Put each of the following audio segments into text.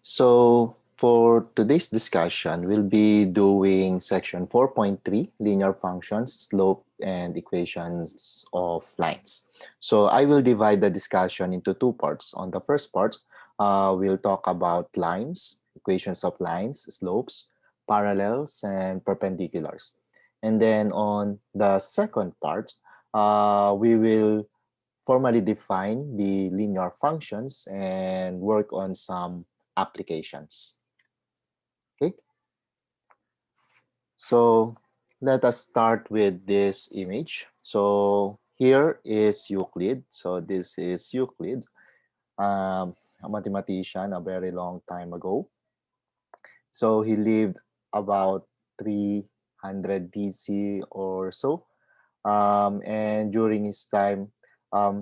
So for today's discussion, we'll be doing section 4.3, linear functions, slope, and equations of lines. So I will divide the discussion into two parts. On the first part, we'll talk about lines, equations of lines, slopes, parallels, and perpendiculars. And then on the second part, we will formally define the linear functions and work on some applications. Okay, so let us start with this image. So here is Euclid. So this is Euclid, a mathematician a very long time ago. So he lived about 300 BC or so. And during his time,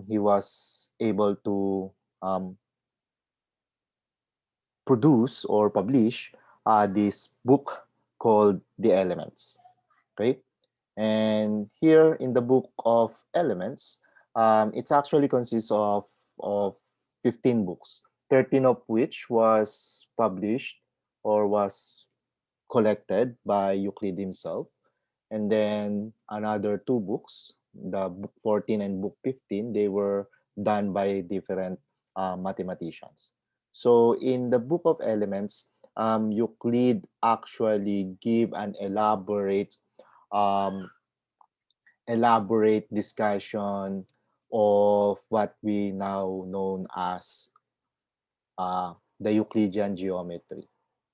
he was able to um, produce or publish this book called The Elements. Okay, and here in the book of Elements, it actually consists of 15 books, 13 of which was published or was collected by Euclid himself, and then another two books, the book 14 and book 15, they were done by different mathematicians. So in the book of Elements, Euclid actually give an um, elaborate discussion of what we now known as the Euclidean geometry.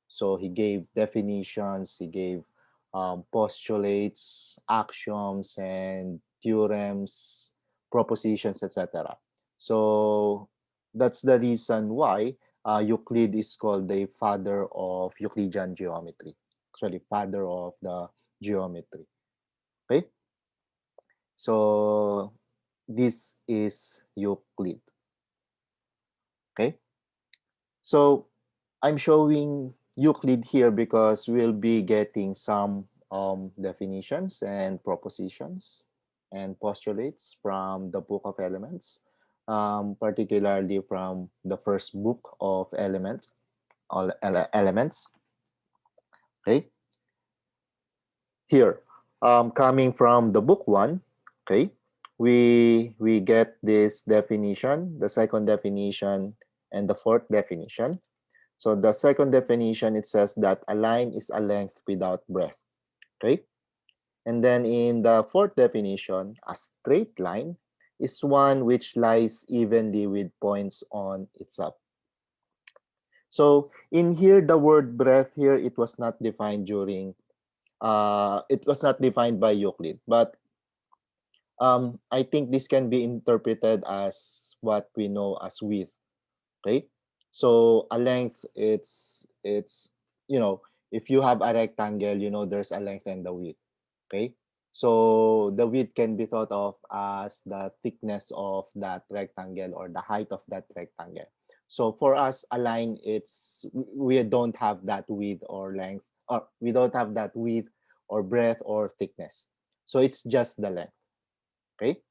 So he gave definitions, he gave postulates, axioms, and theorems, propositions, etc. So that's the reason why Euclid is called the father of Euclidean geometry. Actually, father of the geometry. Okay, so this is Euclid. Okay, so I'm showing Euclid here because we'll be getting some definitions and propositions and postulates from the Book of Elements, particularly from the first book of Elements. Okay, here, coming from the book one, okay, we get this definition, the second definition, and the fourth definition. So the second definition, it says that a line is a length without breadth, okay? And then in the fourth definition, a straight line is one which lies evenly with points on itself. So in here, the word breadth here, it was not defined it was not defined by Euclid, but I think this can be interpreted as what we know as width, okay? So a length, it's you know, if you have a rectangle, you know there's a length and the width, okay? So the width can be thought of as the thickness of that rectangle or the height of that rectangle. So for us, a line, we don't have that width or length, or we don't have that width or breadth or thickness. So it's just the length, okay?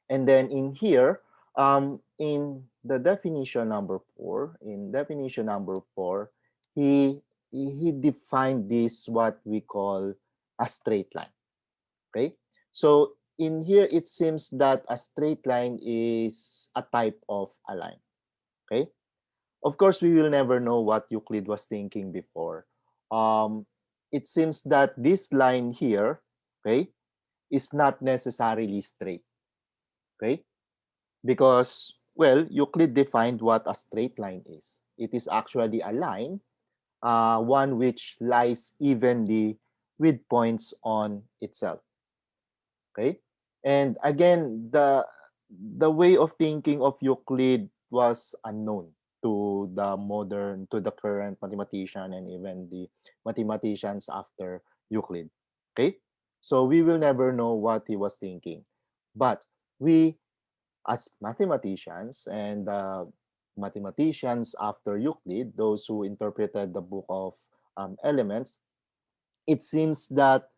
And then in here, in the definition number four, he he defined this what we call a straight line. Okay, so in here it seems that a straight line is a type of a line. Okay, of course we will never know what Euclid was thinking before. It seems that this line here, okay, is not necessarily straight. Okay, because, well, Euclid defined what a straight line is. It is actually a line, one which lies evenly with points on itself. Okay, and again, the way of thinking of Euclid was unknown to the current mathematician and even the mathematicians after Euclid. Okay, so we will never know what he was thinking, but we, as mathematicians and mathematicians after Euclid, those who interpreted the book of Elements, it seems that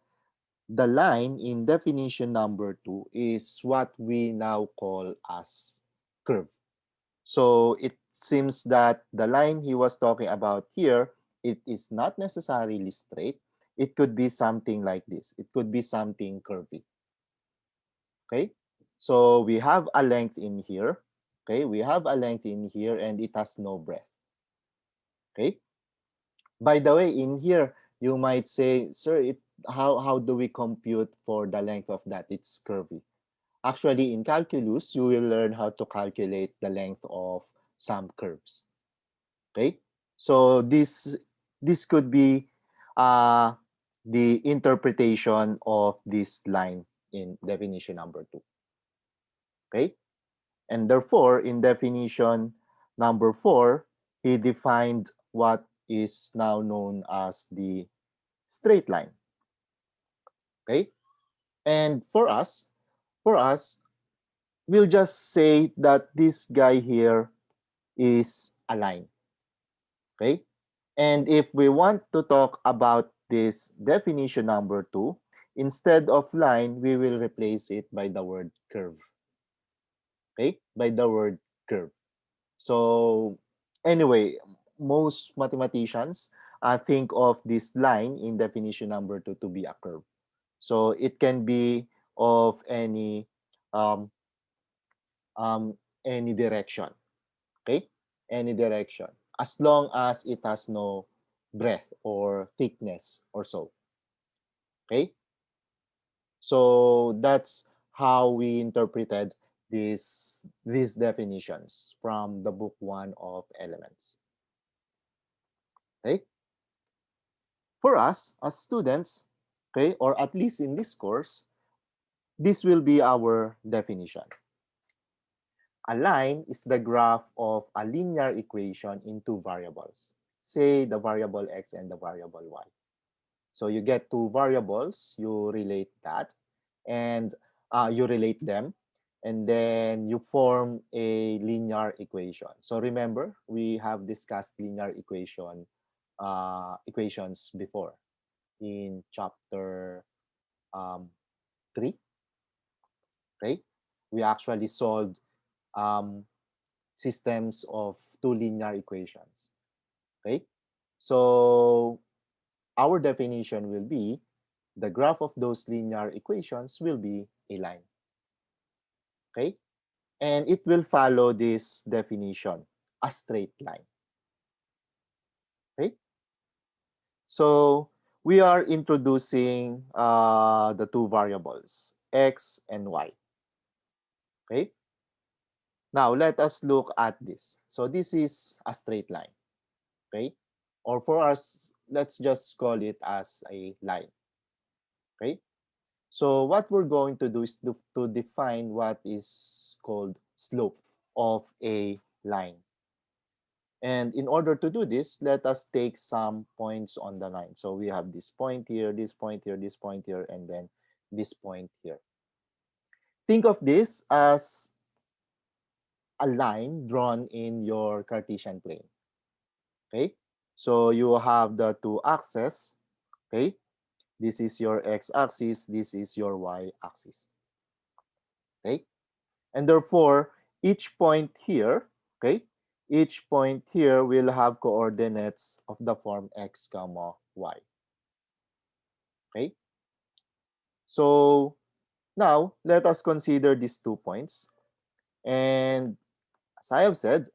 the line in definition number two is what we now call as curve. So seems that the line he was talking about here, it is not necessarily straight. It could be something like this. It could be something curvy. Okay, so we have a length in here. Okay, we have a length in here and it has no breadth. Okay, by the way, in here you might say, sir, how do we compute for the length of that? It's curvy. Actually, in calculus, you will learn how to calculate the length of some curves. Okay, so this could be uh, the interpretation of this line in definition number 2. Okay, and therefore in definition number 4, he defined what is now known as the straight line. Okay, and for us, we'll just say that this guy here is a line. Okay, and if we want to talk about this definition number 2, instead of line, we will replace it by the word curve. Okay, by the word curve. So anyway, most mathematicians think of this line in definition number 2 to be a curve. So it can be of um, any direction. Okay, any direction, as long as it has no breadth or thickness or so. Okay, so that's how we interpreted these definitions from the book 1 of Elements. Okay, for us as students, okay, or at least in this course, this will be our definition. A line is the graph of a linear equation in two variables, say the variable x and the variable y. So you get two variables, you relate that, and you relate them, and then you form a linear equation. So remember, we have discussed linear equations before in chapter 3, right? We actually solved um, systems of two linear equations, okay? So our definition will be the graph of those linear equations will be a line, okay? And it will follow this definition, a straight line, okay? So we are introducing the two variables, x and y, okay? Now let us look at this. So this is a straight line, okay? Or for us, let's just call it as a line, okay? So what we're going to do is to define what is called slope of a line. And in order to do this, let us take some points on the line. So we have this point here, this point here, this point here, and then this point here. Think of this as a line drawn in your Cartesian plane. Okay, so you have the two axes. Okay, this is your x-axis, this is your y-axis. Okay, and therefore each point here, okay, each point here will have coordinates of the form x comma y. Okay, so now let us consider these 2 points, and as I have said,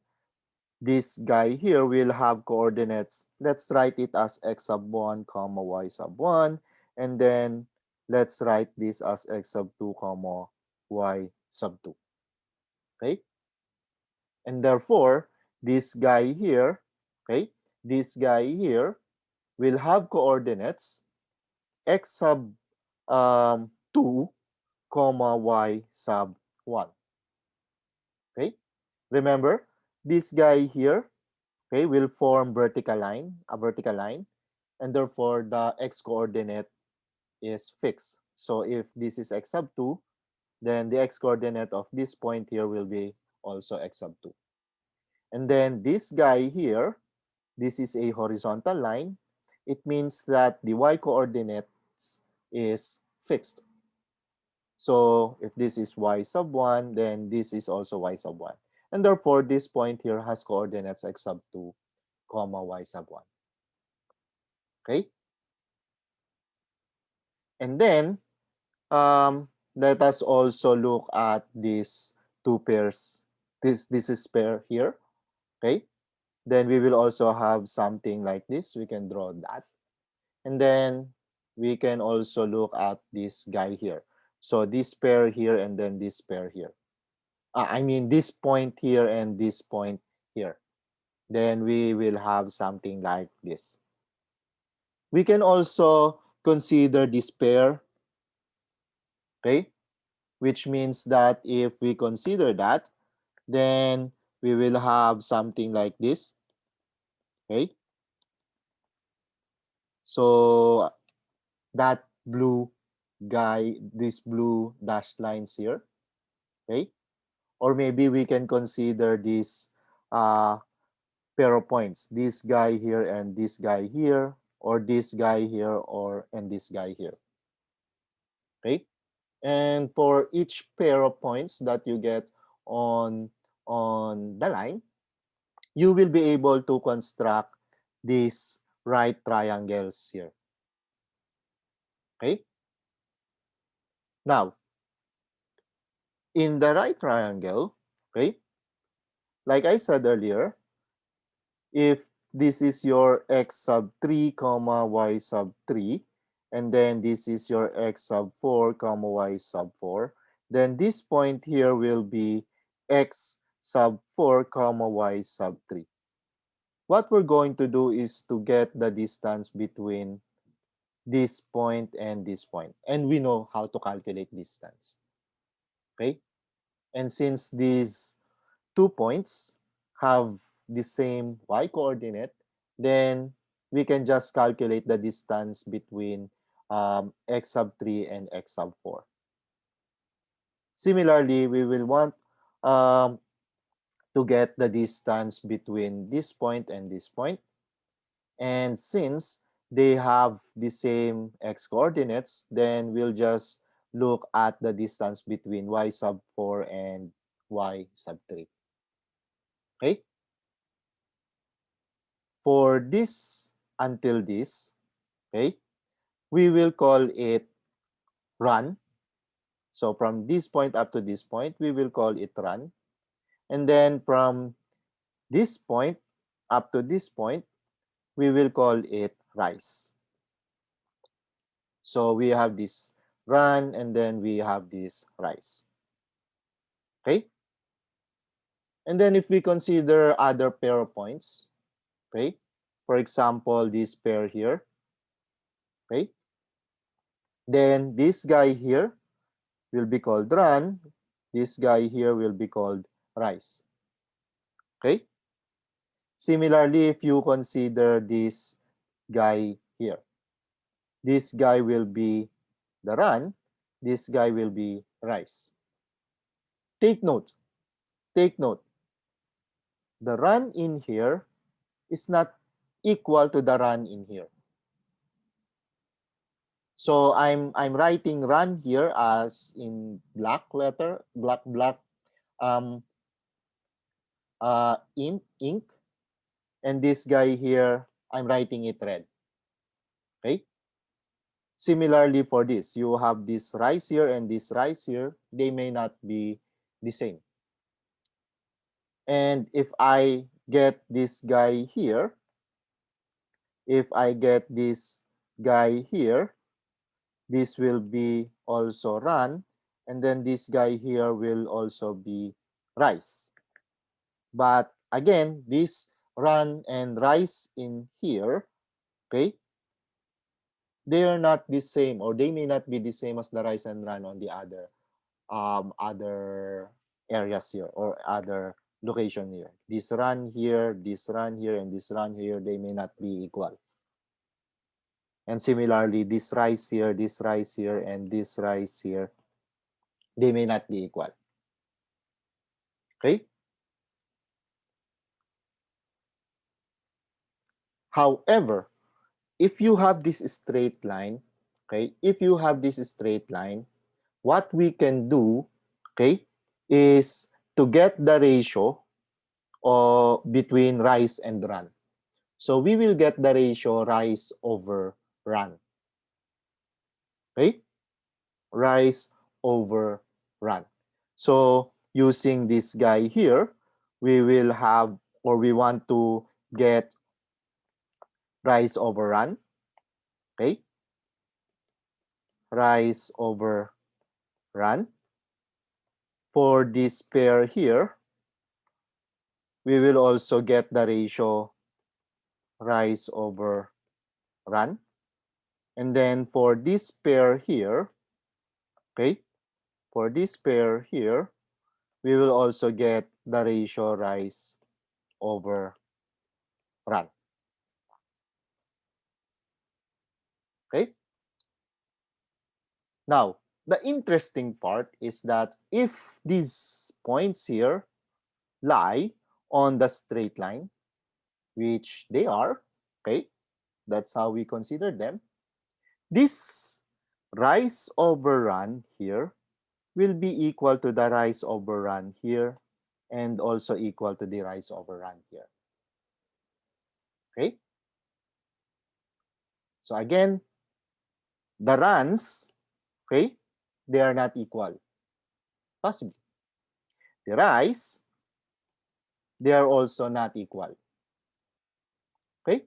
this guy here will have coordinates. Let's write it as x sub 1 comma y sub 1, and then let's write this as x sub 2 comma y sub 2. Okay, and therefore this guy here, okay, this guy here will have coordinates x sub 2 comma y sub 1. Okay, remember this guy here, okay, will form a vertical line, and therefore the x coordinate is fixed. So if this is x sub 2, then the x coordinate of this point here will be also x sub 2. And then this guy here, this is a horizontal line. It means that the y coordinates is fixed. So if this is y sub 1, then this is also y sub 1. And therefore, this point here has coordinates x sub 2, comma y sub 1. Okay? And then, let us also look at these two pairs. This is pair here. Okay? Then we will also have something like this. We can draw that. And then we can also look at this guy here. So this pair here and then this pair here. I mean this point here and this point here. Then we will have something like this. We can also consider this pair, okay? Which means that if we consider that, then we will have something like this, okay? So that blue guy, this blue dashed lines here, okay? Or maybe we can consider this pair of points, this guy here and this guy here, or this guy here or and this guy here, okay? And for each pair of points that you get on the line, you will be able to construct these right triangles here, okay? Now, in the right triangle, okay, like I said earlier, if this is your x sub 3 comma y sub 3, and then this is your x sub 4 comma y sub 4, then this point here will be x sub 4 comma y sub 3. What we're going to do is to get the distance between this point and this point, and we know how to calculate distance, okay? And since these 2 points have the same y coordinate, then we can just calculate the distance between x sub 3 and x sub 4. Similarly, we will want um, to get the distance between this point and this point. And since they have the same x coordinates, then we'll just look at the distance between y sub 4 and y sub 3. Okay? For this until this, okay, we will call it run. So from this point up to this point, we will call it run. And then from this point up to this point, we will call it rise. So we have this run and then we have this rise. Okay? And then if we consider other pair of points, okay, for example, this pair here, okay, then this guy here will be called run. This guy here will be called rise. Okay? Similarly, if you consider this guy here, this guy will be the run, this guy will be rise. Take note, take note, the run in here is not equal to the run in here. So I'm writing run here as in black letter, black ink, and this guy here, I'm writing it red. Okay? Similarly for this, you have this rise here and this rise here, they may not be the same. And if I get this guy here, if I get this guy here, this will be also run, and then this guy here will also be rise. But again, this run and rise in here, okay, they are not the same, or they may not be the same as the rise and run on the other areas here or other location here. This run here, this run here, and this run here, they may not be equal. And similarly, this rise here, this rise here, and this rise here, they may not be equal. Okay? However, if you have this straight line, okay, if you have this straight line, what we can do, okay, is to get the ratio between rise and run. So we will get the ratio rise over run. Okay? Rise over run. So using this guy here, we will have, or we want to get rise over run. Okay? Rise over run. For this pair here, we will also get the ratio rise over run. And then for this pair here, okay, for this pair here, we will also get the ratio rise over run. Okay? Now, the interesting part is that if these points here lie on the straight line, which they are, okay, that's how we consider them, this rise over run here will be equal to the rise over run here and also equal to the rise over run here. Okay? So again, the runs, okay, they are not equal. Possibly. The rise, they are also not equal. Okay?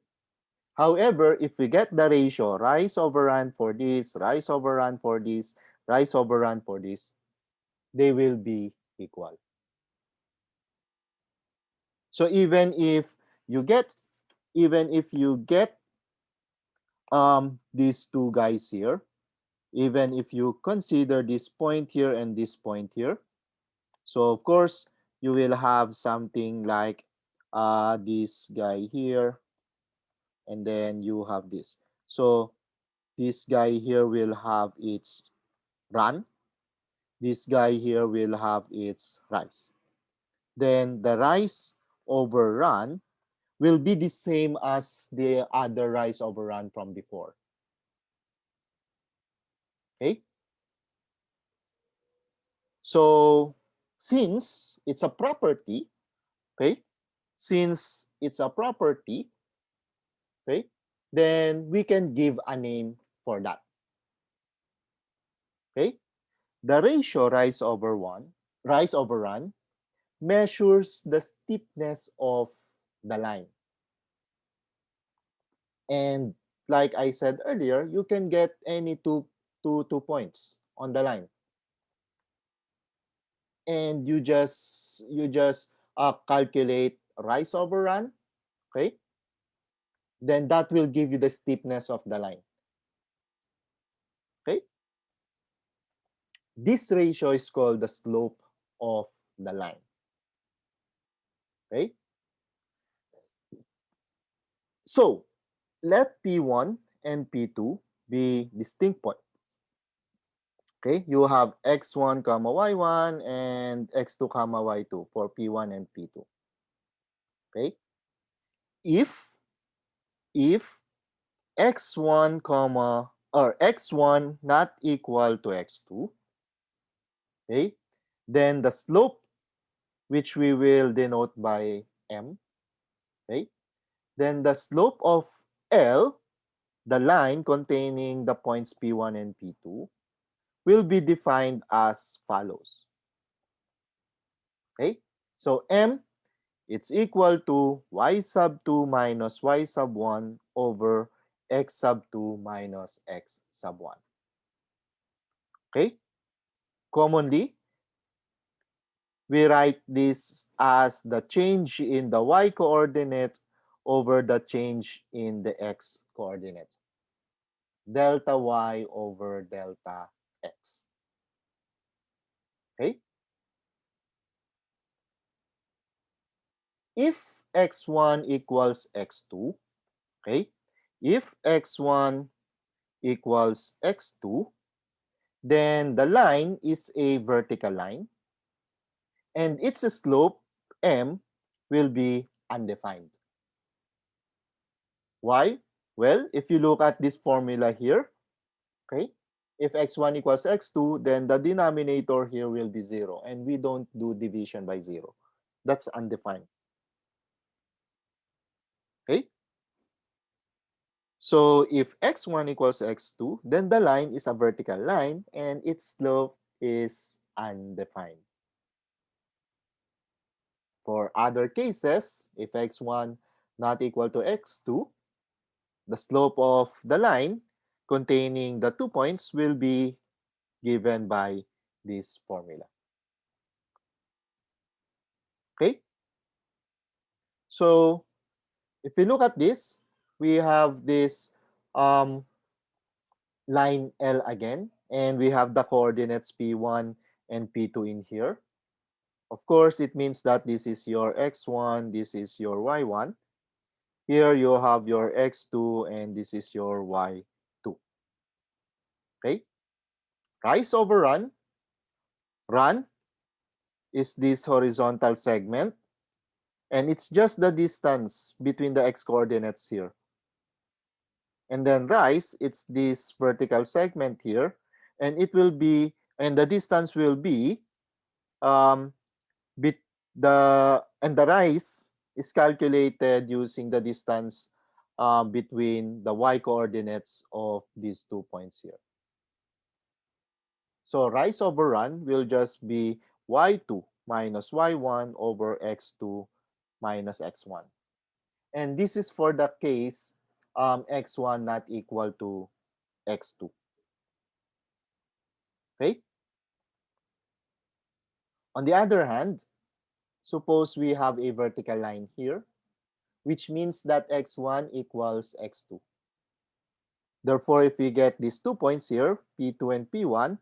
However, if we get the ratio rise over run for this, rise over run for this, rise over run for this, they will be equal. So even if you get these two guys here, even if you consider this point here and this point here, so of course you will have something like this guy here, and then you have this. So this guy here will have its run, this guy here will have its rise. Then the rise over run will be the same as the other rise over run from before. Okay? So since it's a property, okay? Since it's a property, okay, then we can give a name for that. Okay? The ratio rise over run measures the steepness of the line. And like I said earlier, you can get any two points on the line. And you just calculate rise over run, okay? Then that will give you the steepness of the line. Okay? This ratio is called the slope of the line. Okay? So, let P1 and P2 be distinct points. Okay? You have x1 comma y1 and x2 comma y2 for P1 and P2. Okay? If x1 comma or x1 not equal to x2, okay, then the slope, which we will denote by m, okay, then the slope of L, the line containing the points P1 and P2, will be defined as follows. Okay, so m, it's equal to y sub 2 minus y sub 1 over x sub 2 minus x sub 1. Okay, commonly, we write this as the change in the y coordinate over the change in the x coordinate. Delta y over delta x. Okay? If x1 equals x2, okay? If x1 equals x2, then the line is a vertical line and its slope, m, will be undefined. Why? Well, if you look at this formula here, okay, if x1 equals x2, then the denominator here will be 0, and we don't do division by 0. That's undefined. Okay? So if x1 equals x2, then the line is a vertical line and its slope is undefined. For other cases, if x1 not equal to x2, the slope of the line containing the 2 points will be given by this formula. Okay? So if we look at this, we have this um, line L again, and we have the coordinates P1 and P2 in here. Of course, it means that this is your x1, this is your y1. Here you have your x2, and this is your y2. Okay? Rise over run. Run is this horizontal segment, and it's just the distance between the x coordinates here. And then rise, it's this vertical segment here, and it will be, and the distance will be um, bit the rise is calculated using the distance between the y coordinates of these 2 points here. So rise over run will just be y2 minus y1 over x2 minus x1. And this is for the case x1 not equal to x2. Okay? On the other hand, suppose we have a vertical line here, which means that x1 equals x2. Therefore, if we get these 2 points here, P2 and P1,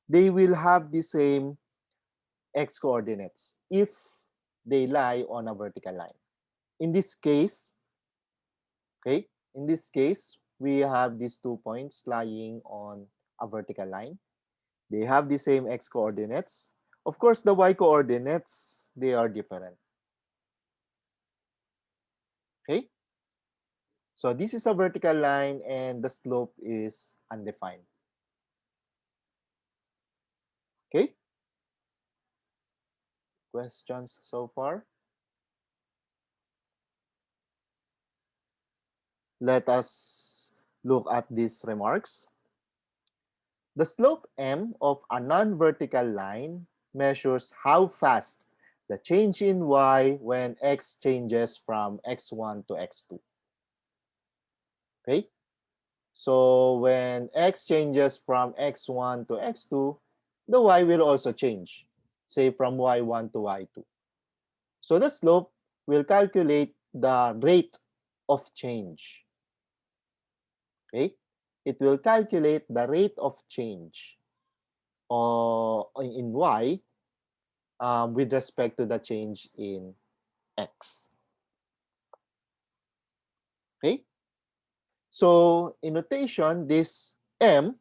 they will have the same x coordinates if they lie on a vertical line. In this case, okay, in this case, we have these 2 points lying on a vertical line. They have the same x coordinates. Of course, the y coordinates, they are different. Okay? So this is a vertical line and the slope is undefined. Okay? Questions so far? Let us look at these remarks. The slope m of a non-vertical line measures how fast the change in y when x changes from x1 to x2. Okay? So when x changes from x1 to x2, the y will also change, say from y1 to y2. So the slope will calculate the rate of change. Okay? It will calculate the rate of change in y with respect to the change in x. Okay? So in notation, this m,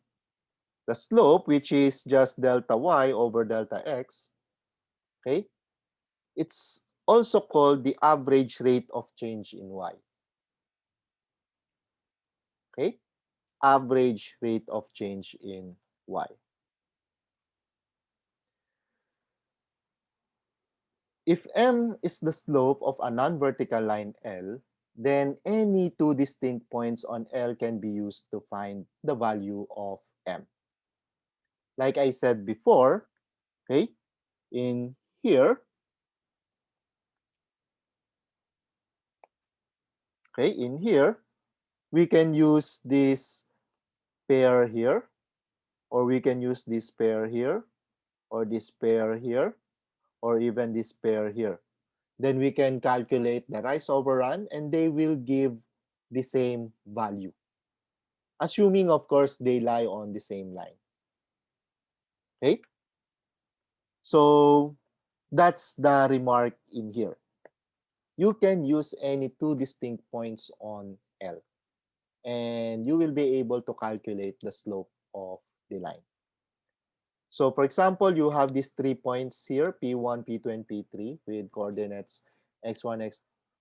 the slope, which is just delta y over delta x, okay, it's also called the average rate of change in y. Okay? Average rate of change in y. If m is the slope of a non-vertical line L, then any two distinct points on L can be used to find the value of m. Like I said before, okay, in here, okay, in here, we can use this pair here, or we can use this pair here, or this pair here, or even this pair here. Then we can calculate the rise over run, and they will give the same value. Assuming, of course, they lie on the same line. Okay? So that's the remark in here. You can use any two distinct points on L, and you will be able to calculate the slope of the line. So for example, you have these 3 points here, P1, P2, and P3 with coordinates x1,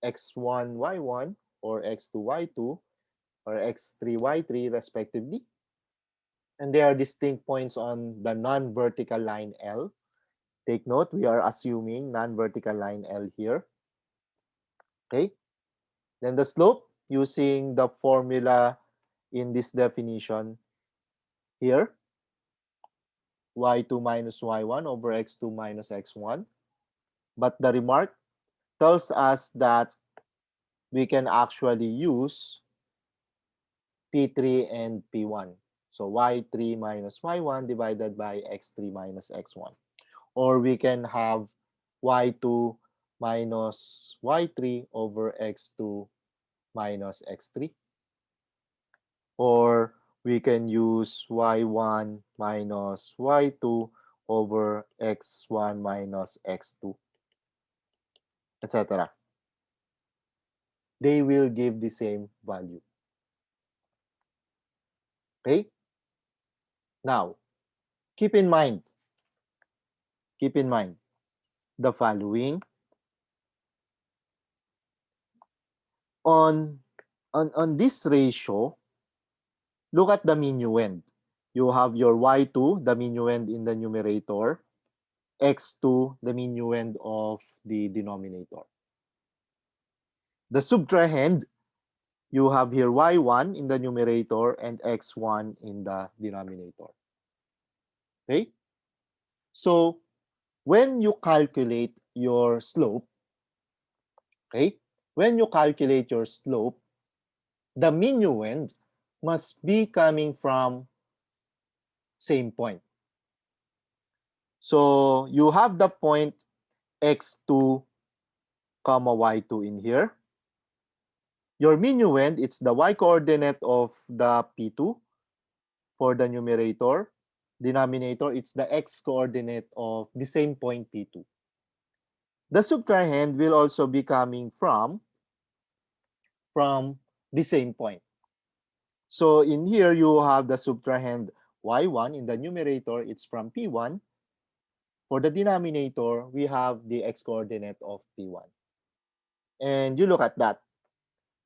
x1, y1, or x2, y2, or x3, y3 respectively. and there are distinct points on the non-vertical line L. Take note, we are assuming non-vertical line L here. Okay. Then the slope, using the formula in this definition here, y2 minus y1 over x2 minus x1. But the remark tells us that we can actually use P3 and P1. So y3 minus y1 divided by x3 minus x1. Or we can have y2 minus y3 over x2 minus x3. Or we can use y1 minus y2 over x1 minus x2, etc. They will give the same value. Okay? Now, keep in mind the following. On this ratio, look at the minuend. You have your y2, the minuend in the numerator, x2, the minuend of the denominator. The subtrahend, you have here y1 in the numerator and x1 in the denominator. Okay? So, when you calculate your slope, okay? When you calculate your slope, the minuend must be coming from same point. So you have the point x2 comma y2 in here. Your minuend, it's the y coordinate of the P2 for the numerator. Denominator, it's the x coordinate of the same point P2. The subtrahend will also be coming from the same point. So in here, you have the subtrahend y1 in the numerator, it's from P1. For the denominator, we have the x coordinate of P1. And you look at that.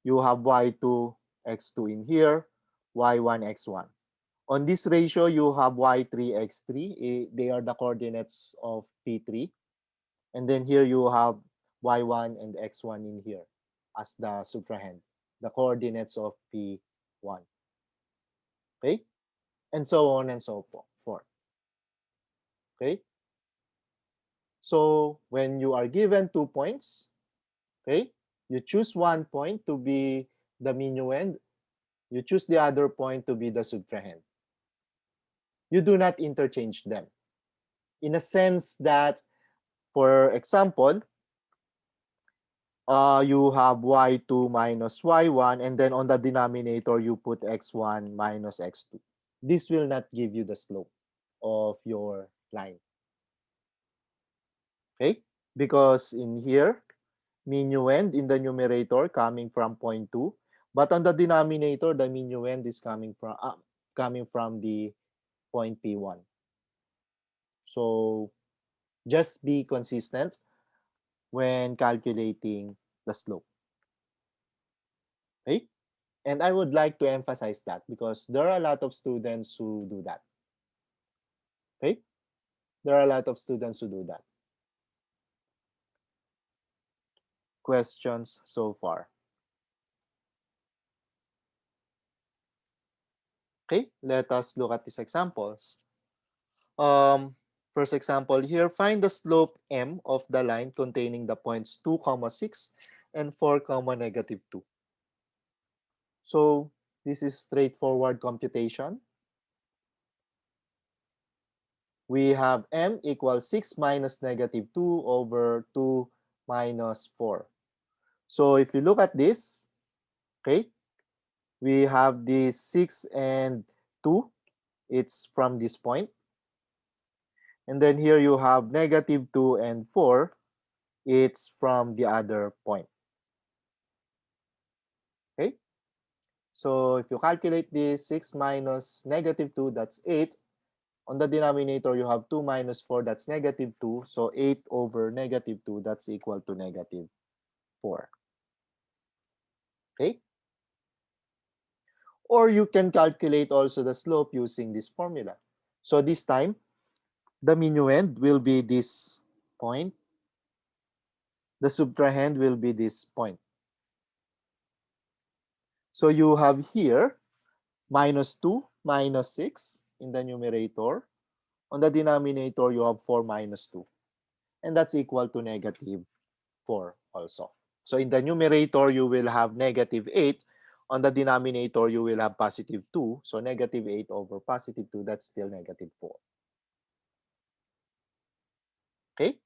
You have y2, x2 in here, y1, x1. On this ratio, you have y3, x3. They are the coordinates of P3. And then here you have y1 and x1 in here as the subtrahend, the coordinates of P1. Okay? And so on and so forth. Okay? So when you are given 2 points, okay, you choose one point to be the minuend, you choose the other point to be the subtrahend. You do not interchange them. In a sense that, for example, you have y2 minus y1, and then on the denominator, you put x1 minus x2. This will not give you the slope of your line. Okay? Because in here, minuend in the numerator coming from point 2, but on the denominator, the minuend is coming from the point P1. So just be consistent when calculating the slope. Okay? And I would like to emphasize that because there are a lot of students who do that. Okay? There are a lot of students who do that. Questions so far? Okay, let us look at these examples. First example here, find the slope m of the line containing the points 2, 6 and 4, -2. So this is straightforward computation. We have m equals 6 minus -2 over 2 minus 4. So if you look at this, okay, we have this 6 and 2. It's from this point. And then here you have -2 and 4. It's from the other point. Okay? So if you calculate this, 6 minus -2, that's 8. On the denominator, you have 2 minus 4, that's -2. So 8 over -2, that's equal to -4. Okay? Or you can calculate also the slope using this formula. So this time, the minuend will be this point. The subtrahend will be this point. So you have here minus 2 minus 6 in the numerator. On the denominator, you have 4 minus 2. And that's equal to negative 4 also. So in the numerator, you will have negative 8. On the denominator, you will have positive 2. So negative 8 over positive 2, that's still negative 4. Okay?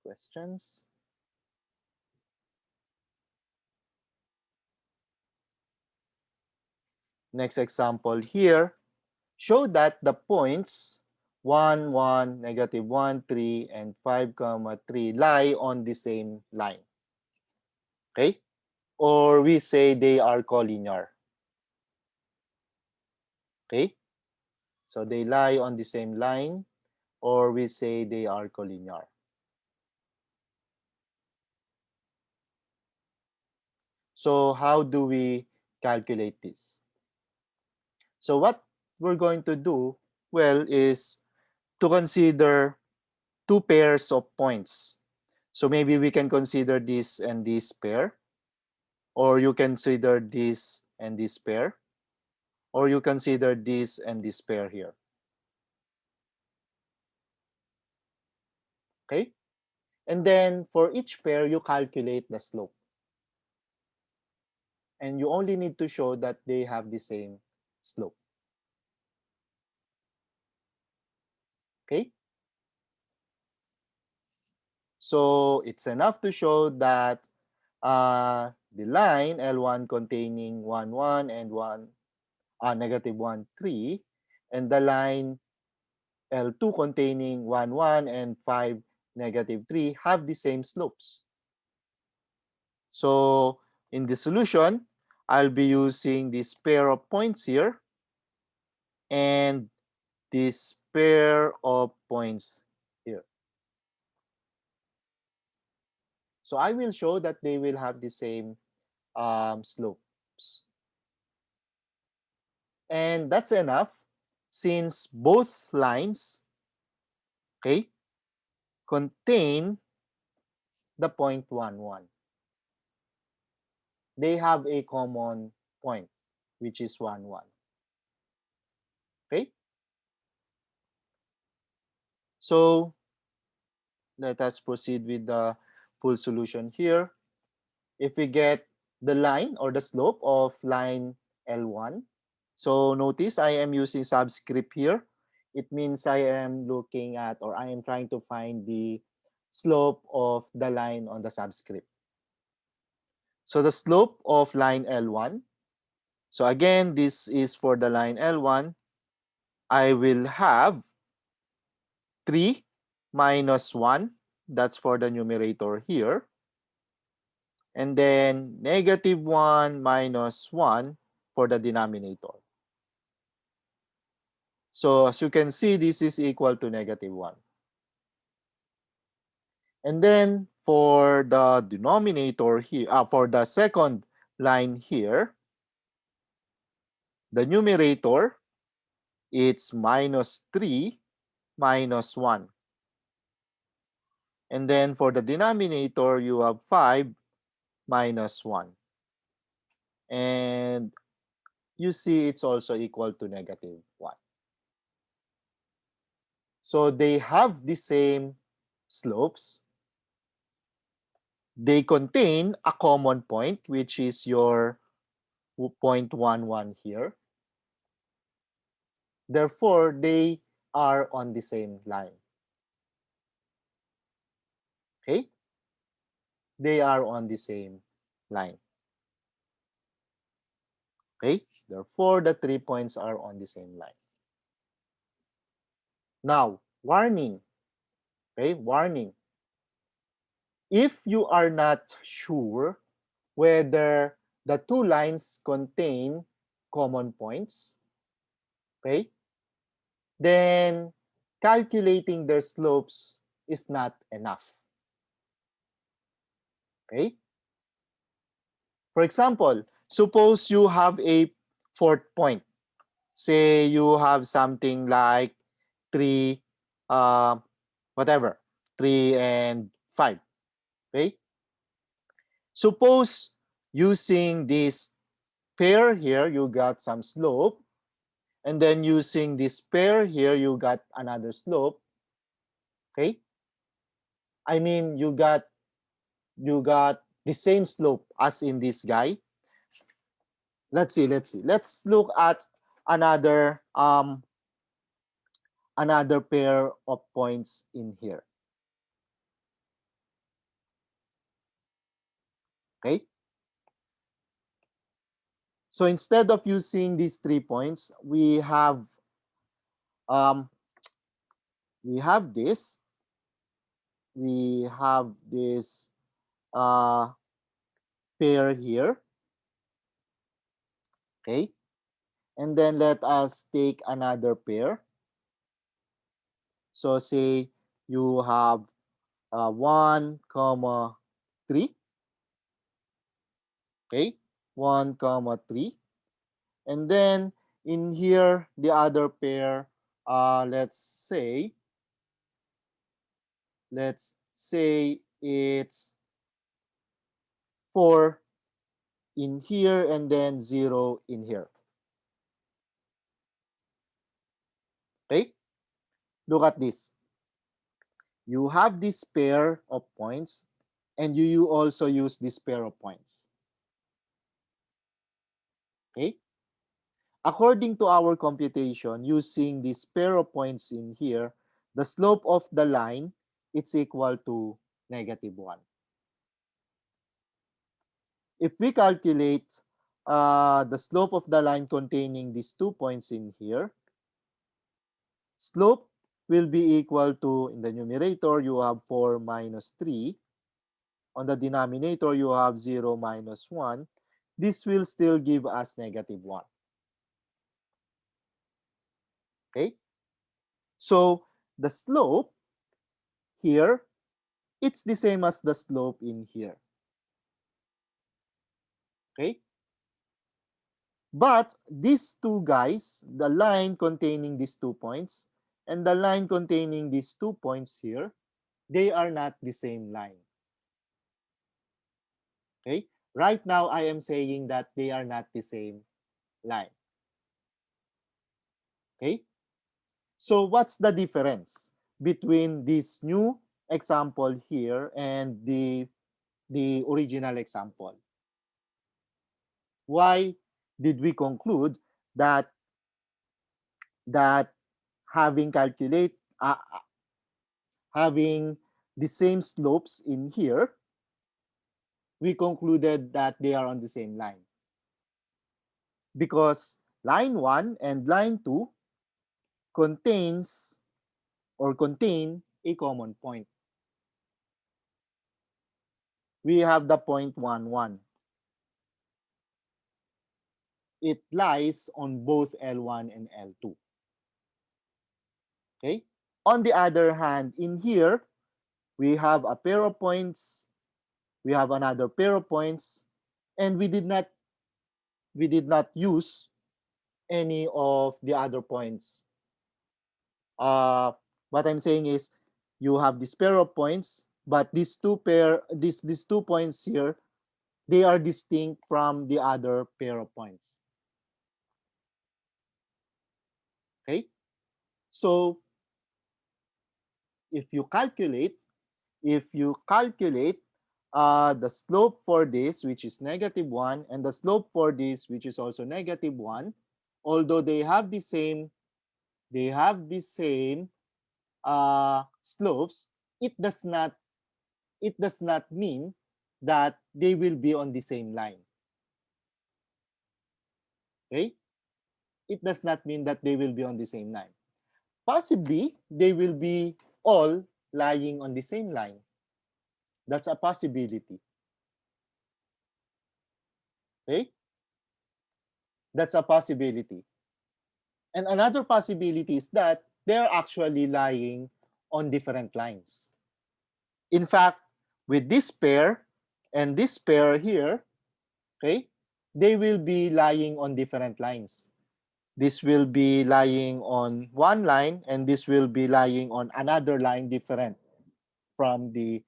Questions? Next example here, show that the points 1, 1, negative 1, 3, and 5, 3 lie on the same line. Okay? Or we say they are collinear. Okay? So they lie on the same line, or we say they are collinear. So how do we calculate this? So what we're going to do, well, is to consider two pairs of points. So maybe we can consider this and this pair, or you consider this and this pair, or you consider this and this pair here. Okay? And then for each pair, you calculate the slope. And you only need to show that they have the same slope. Okay? So it's enough to show that the line L1 containing 1, 1 and 1, negative 1, 3, and the line L2 containing 1, 1 and 5, negative 3 have the same slopes. So in the solution, I'll be using this pair of points here and this pair of points here. So I will show that they will have the same slopes. And that's enough since both lines, okay, contain the point 1, 1. They have a common point, which is 1, 1. Okay? So let us proceed with the full solution here. If we get the line or the slope of line L1, so notice I am using subscript here. It means I am looking at, or I am trying to find the slope of the line on the subscript. So the slope of line L1, so again, this is for the line L1, I will have 3 minus 1, that's for the numerator here, and then negative 1 minus 1 for the denominator. So as you can see, this is equal to negative 1. And then for the denominator here, for the second line here, the numerator, it's minus 3 minus 1. And then for the denominator, you have 5 minus 1. And you see it's also equal to negative 1. So they have the same slopes. They contain a common point, which is your 0.11 here. Therefore, they are on the same line. Okay? They are on the same line. Okay? Therefore, the 3 points are on the same line. Now, warning. Okay? Warning. If you are not sure whether the two lines contain common points, okay, then calculating their slopes is not enough. Okay? For example, suppose you have a fourth point. Say you have something like 3, whatever, 3 and 5. Okay? Suppose using this pair here, you got some slope. And then using this pair here, you got another slope. Okay? I mean, you got the same slope as in this guy. Let's see. Let's look at another another pair of points in here. Okay? So instead of using these 3 points, um we have this we have this uh pair here. Okay? And then let us take another pair. So say you have 1 comma 3. Okay? 1 comma 3. And then in here the other pair, let's say it's 4 in here and then 0 in here. Okay? Look at this. You have this pair of points and you also use this pair of points. Okay? According to our computation, using this pair of points in here, the slope of the line, it's equal to -1. If we calculate the slope of the line containing these 2 points in here, slope will be equal to, in the numerator, you have 4 minus 3. On the denominator, you have 0 minus 1. This will still give us -1. Okay? So the slope here, it's the same as the slope in here. Okay? But these two guys, the line containing these 2 points and the line containing these 2 points here, they are not the same line. Okay? Right now, I am saying that they are not the same line. Okay? So what's the difference between this new example here and the original example? Why did we conclude that that having calculate having the same slopes in here, we concluded that they are on the same line? Because line 1 and line 2 contains or contain a common point. We have the point 1, 1. It lies on both L1 and L2. Okay? On the other hand, in here, we have a pair of points, we have another pair of points, and we did not use any of the other points. What I'm saying is you have this pair of points, but these 2 points here, they are distinct from the other pair of points. Okay? So if you calculate the slope for this, which is -1, and the slope for this, which is also -1, although they have the same slopes, it does not mean that they will be on the same line. Okay? It does not mean that they will be on the same line. Possibly, they will be all lying on the same line. That's a possibility. Okay? That's a possibility. And another possibility is that they're actually lying on different lines. In fact, with this pair, And this pair here, okay, they will be lying on different lines. This will be lying on one line, and this will be lying on another line different from the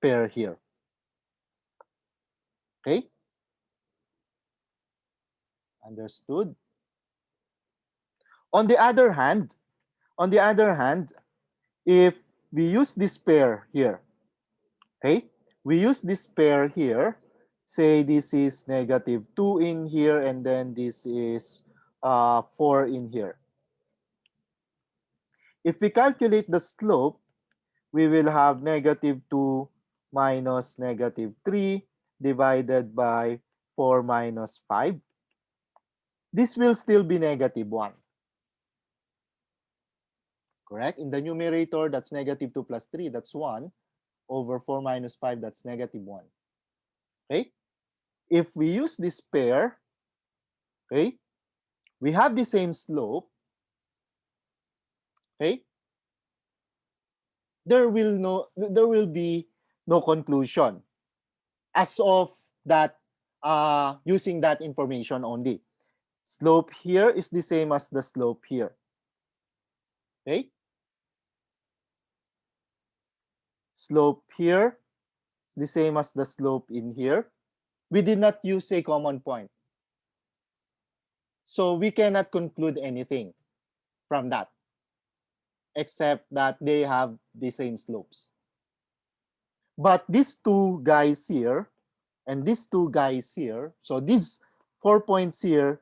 pair here. Okay? Understood? On the other hand, if we use this pair here, okay? We use this pair here. Say this is negative 2 in here, and then this is 4 in here. If we calculate the slope, we will have negative 2 minus negative 3 divided by 4 minus 5. This will still be negative 1. Correct? In the numerator, that's negative 2 plus 3, that's 1. Over 4 minus 5, that's negative 1. Okay? If we use this pair, okay, we have the same slope, okay? There will be no conclusion as of that using that information only. Slope here is the same as the slope here. Okay? Slope here is the same as the slope in here. We did not use a common point. So we cannot conclude anything from that, except that they have the same slopes. But these two guys here and these two guys here, so these 4 points here,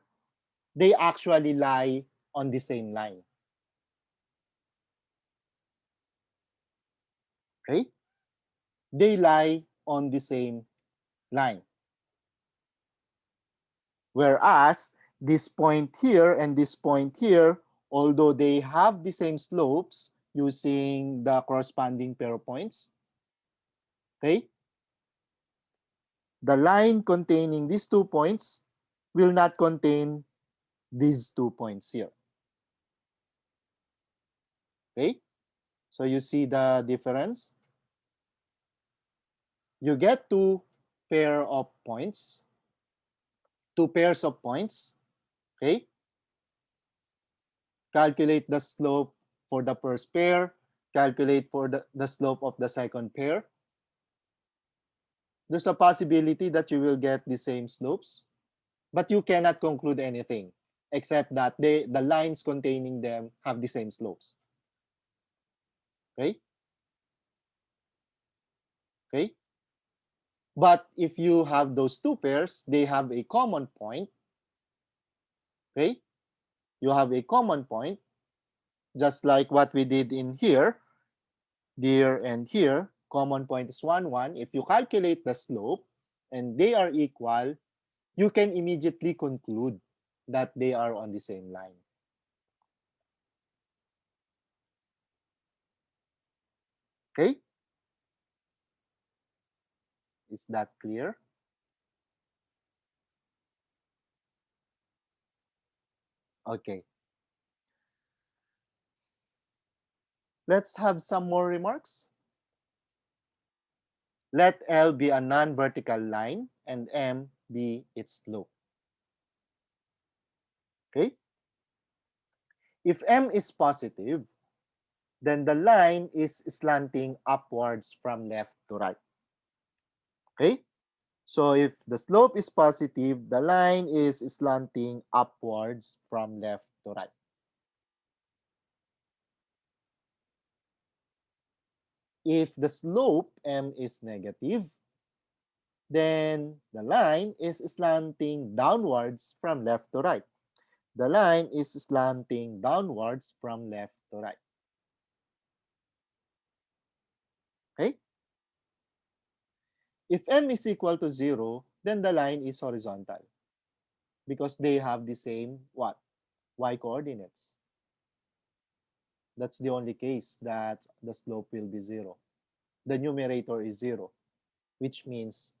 they actually lie on the same line. Okay? They lie on the same line. Whereas this point here and this point here, although they have the same slopes using the corresponding pair of points, okay, the line containing these 2 points will not contain these 2 points here. Okay, so you see the difference. You get two pairs of points, okay? Calculate the slope for the first pair, calculate for the slope of the second pair. There's a possibility that you will get the same slopes, but you cannot conclude anything except that the lines containing them have the same slopes. Okay? Okay? But if you have those two pairs, they have a common point. Okay? You have a common point, just like what we did in here, and here. Common point is 1, 1. If you calculate the slope and they are equal, you can immediately conclude that they are on the same line. Okay? Is that clear? Okay. Let's have some more remarks. Let L be a non-vertical line and M be its slope. Okay? If M is positive, then the line is slanting upwards from left to right. Okay? So if the slope is positive, the line is slanting upwards from left to right. If the slope M is negative, then the line is slanting downwards from left to right. The line is slanting downwards from left to right. Okay? If M is equal to 0, then the line is horizontal because they have the same what? Y coordinates. That's the only case that the slope will be 0. The numerator is 0, which means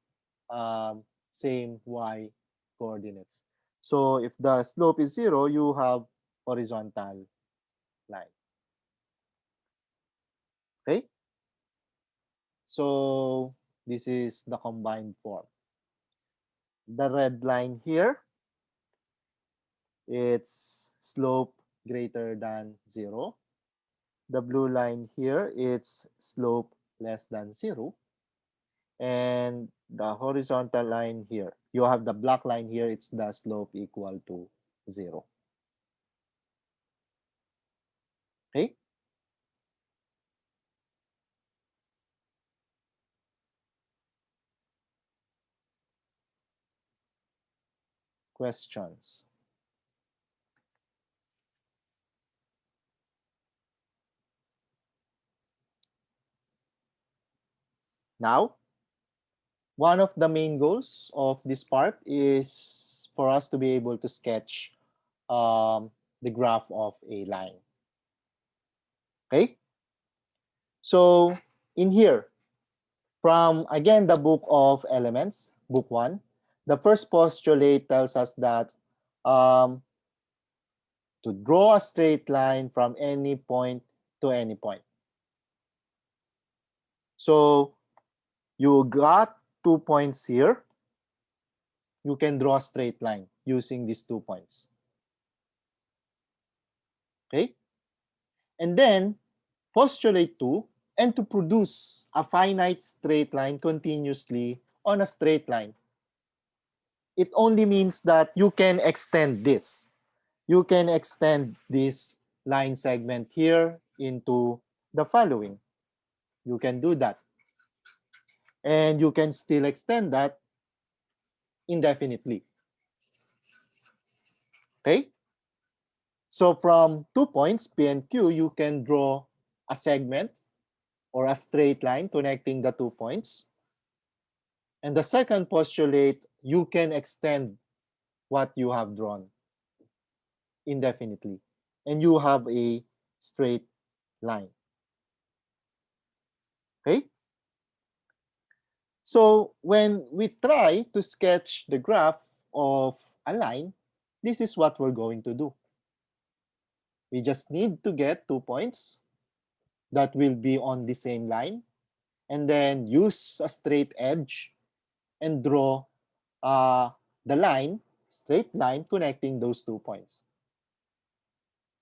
same Y coordinates. So if the slope is 0, you have horizontal line. Okay? So This is the combined form. The red line here, it's slope greater than 0. The blue line here, it's slope less than 0. And the horizontal line here, you have the black line here, it's the slope equal to 0. Okay? Questions? Now, one of the main goals of this part is for us to be able to sketch the graph of a line. Okay? So, in here, from, again, the book of elements, book 1, the first postulate tells us that to draw a straight line from any point to any point. So, you got 2 points here. You can draw a straight line using these 2 points. Okay? And then, postulate 2, and to produce a finite straight line continuously on a straight line, it only means that you can extend this. You can extend this line segment here into the following. You can do that. And you can still extend that indefinitely. Okay? So from 2 points, P and Q, you can draw a segment or a straight line connecting the 2 points. And the second postulate, you can extend what you have drawn indefinitely. And you have a straight line. Okay? So when we try to sketch the graph of a line, this is what we're going to do. We just need to get 2 points that will be on the same line, and then use a straight edge and draw the line, straight line connecting those 2 points.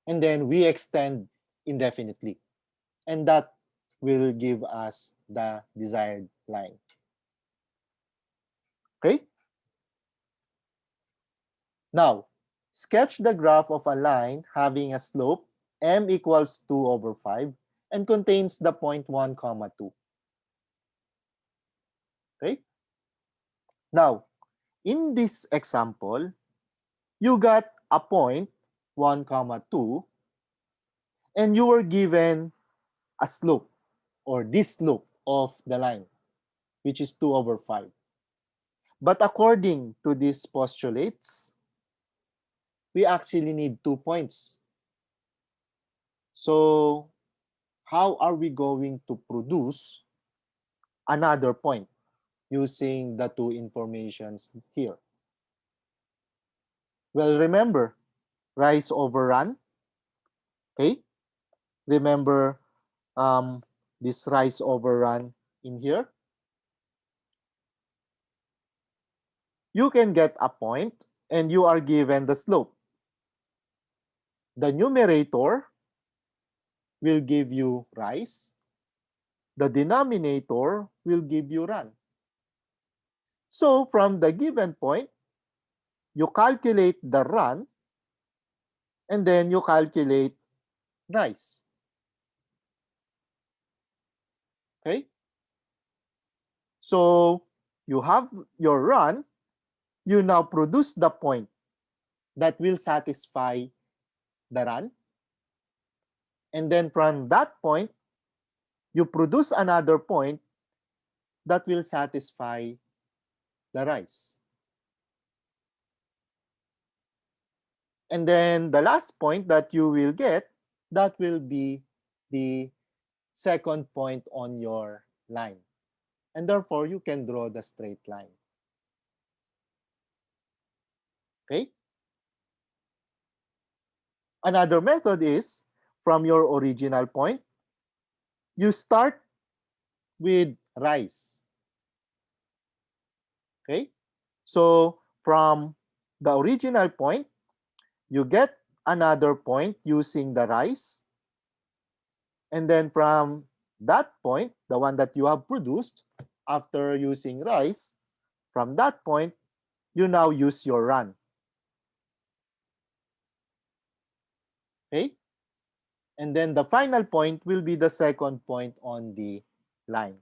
And then we extend indefinitely. And that will give us the desired line. Okay? Now, sketch the graph of a line having a slope m equals 2 over 5 and contains the point 1, comma 2. Okay? Now, in this example, you got a point 1, comma 2, and you were given a slope or this slope of the line, which is 2 over 5. But according to these postulates, we actually need 2 points. So how are we going to produce another point using the 2 informations here? Well, remember, rise over run. Okay? Remember this rise over run in here. You can get a point and you are given the slope. The numerator will give you rise. The denominator will give you run. So from the given point, you calculate the run and then you calculate rise. Okay? So you have your run, you now produce the point that will satisfy the run. And then from that point, you produce another point that will satisfy the rise. And then the last point that you will get, that will be the second point on your line. And therefore, you can draw the straight line. Okay? Another method is, from your original point, you start with rise. Okay? So from the original point, you get another point using the rise. And then from that point, the one that you have produced after using rise, from that point, you now use your run. Okay? And then the final point will be the second point on the line.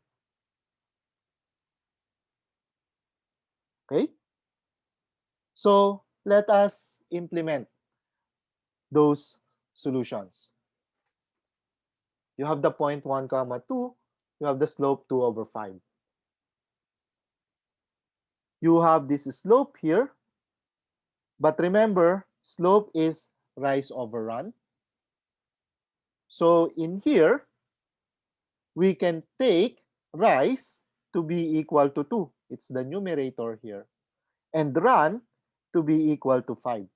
Okay? So let us implement those solutions. You have the point 1 comma 2, you have the slope 2 over 5. You have this slope here, but remember, slope is rise over run. So in here, we can take rise to be equal to 2. It's the numerator here. And run to be equal to 5.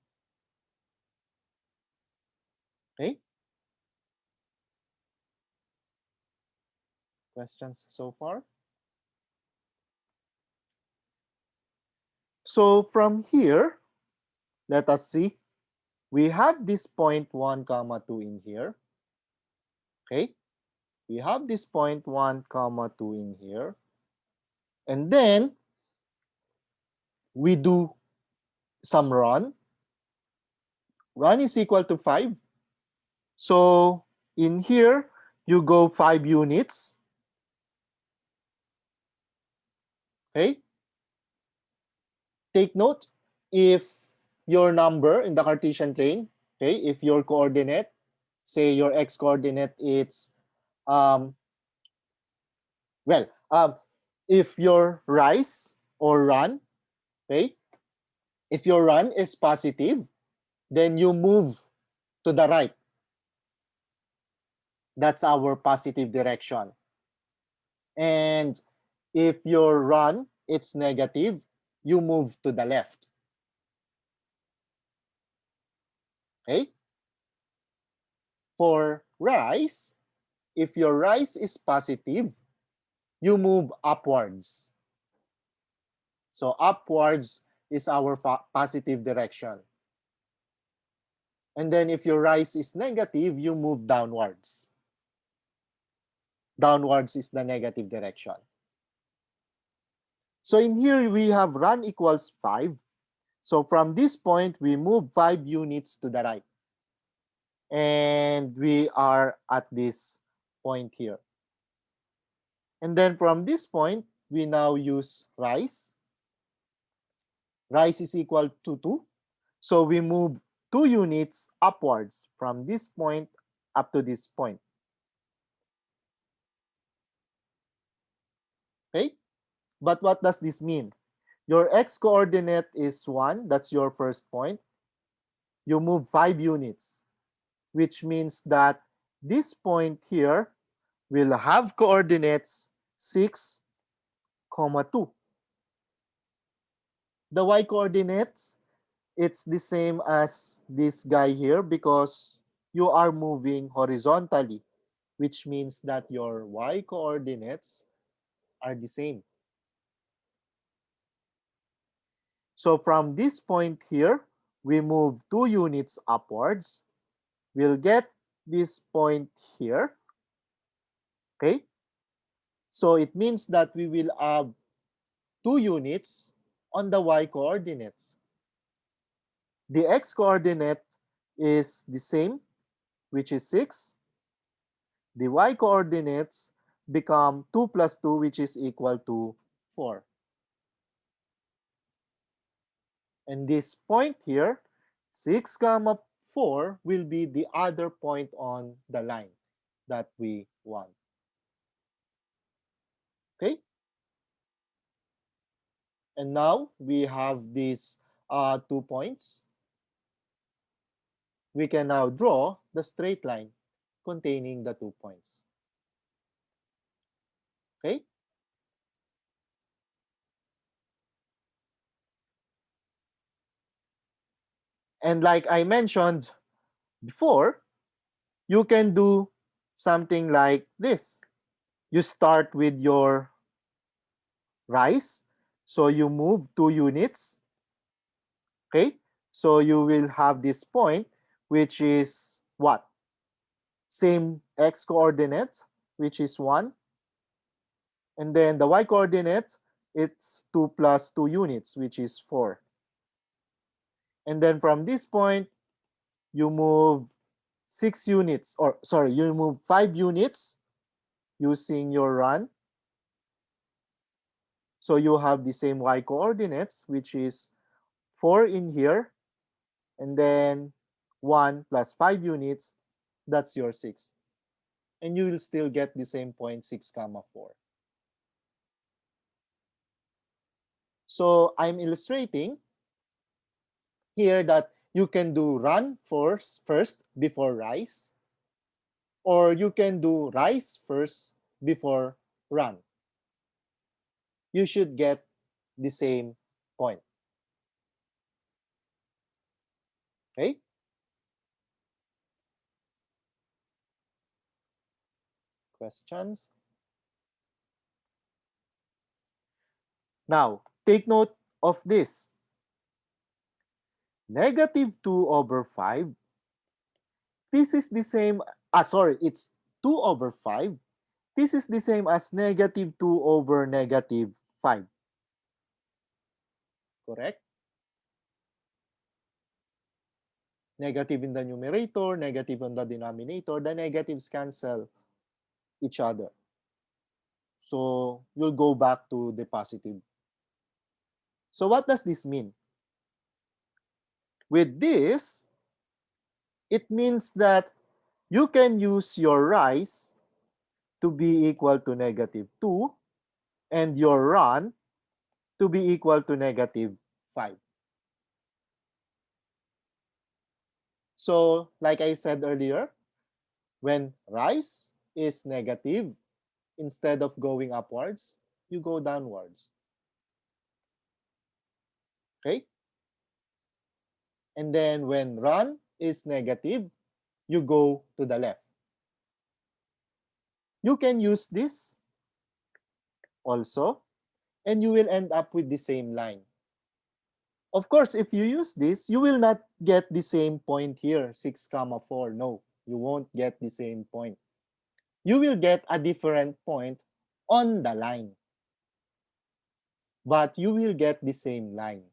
Okay? Questions so far? So from here, let us see. We have this point 1 comma 2 in here. Okay? We have this point 1 comma 2 in here. And then we do some run. Run is equal to 5. So in here, you go 5 units. Okay? Take note, if your number in the Cartesian plane, okay, if your coordinate, say your x coordinate, it's, well, if your rise or run, okay, if your run is positive, then you move to the right. That's our positive direction. And if your run it's negative, you move to the left. Okay? For rise, if your rise is positive, you move upwards. So upwards is our positive direction. And then if your rise is negative, you move downwards. Downwards is the negative direction. So in here, we have run equals 5. So from this point, we move 5 units to the right. And we are at this point here. And then from this point, we now use rise. Rise is equal to 2. So we move 2 units upwards from this point up to this point. Okay? But what does this mean? Your x coordinate is 1. That's your first point. You move 5 units, which means that this point here will have coordinates 6, 2. The y coordinates, it's the same as this guy here because you are moving horizontally, which means that your y coordinates are the same. So from this point here, we move 2 units upwards. We'll get this point here. Okay? So it means that we will have 2 units on the y coordinates. The x coordinate is the same, which is 6. The y coordinates become 2 plus 2, which is equal to 4. And this point here, 6 comma 4, will be the other point on the line that we want. Okay? And now we have these 2 points. We can now draw the straight line containing the 2 points. Okay? And like I mentioned before, you can do something like this. You start with your rise. So you move 2 units. Okay? So you will have this point, which is what? Same x coordinate, which is 1. And then the y coordinate, it's 2 plus 2 units, which is 4. And then from this point, you move 6 units, or sorry, you move 5 units using your run. So you have the same y coordinates, which is 4 in here, and then 1 plus 5 units, that's your 6. And you will still get the same point 6 comma 4. So I'm illustrating here that you can do run first before rise, or you can do rise first before run. You should get the same point. Okay? Questions? Now, take note of this. -2/5. This is the same, it's 2/5. This is the same as -2/5. Correct? Negative in the numerator, negative in the denominator, the negatives cancel each other. So you'll go back to the positive. So what does this mean? With this, it means that you can use your rise to be equal to -2 and your run to be equal to -5. So like I said earlier, when rise is negative, instead of going upwards, you go downwards. Okay? And then when run is negative, you go to the left. You can use this also, and you will end up with the same line. Of course, if you use this, you will not get the same point here, 6 comma 4. No, you won't get the same point. You will get a different point on the line, but you will get the same line.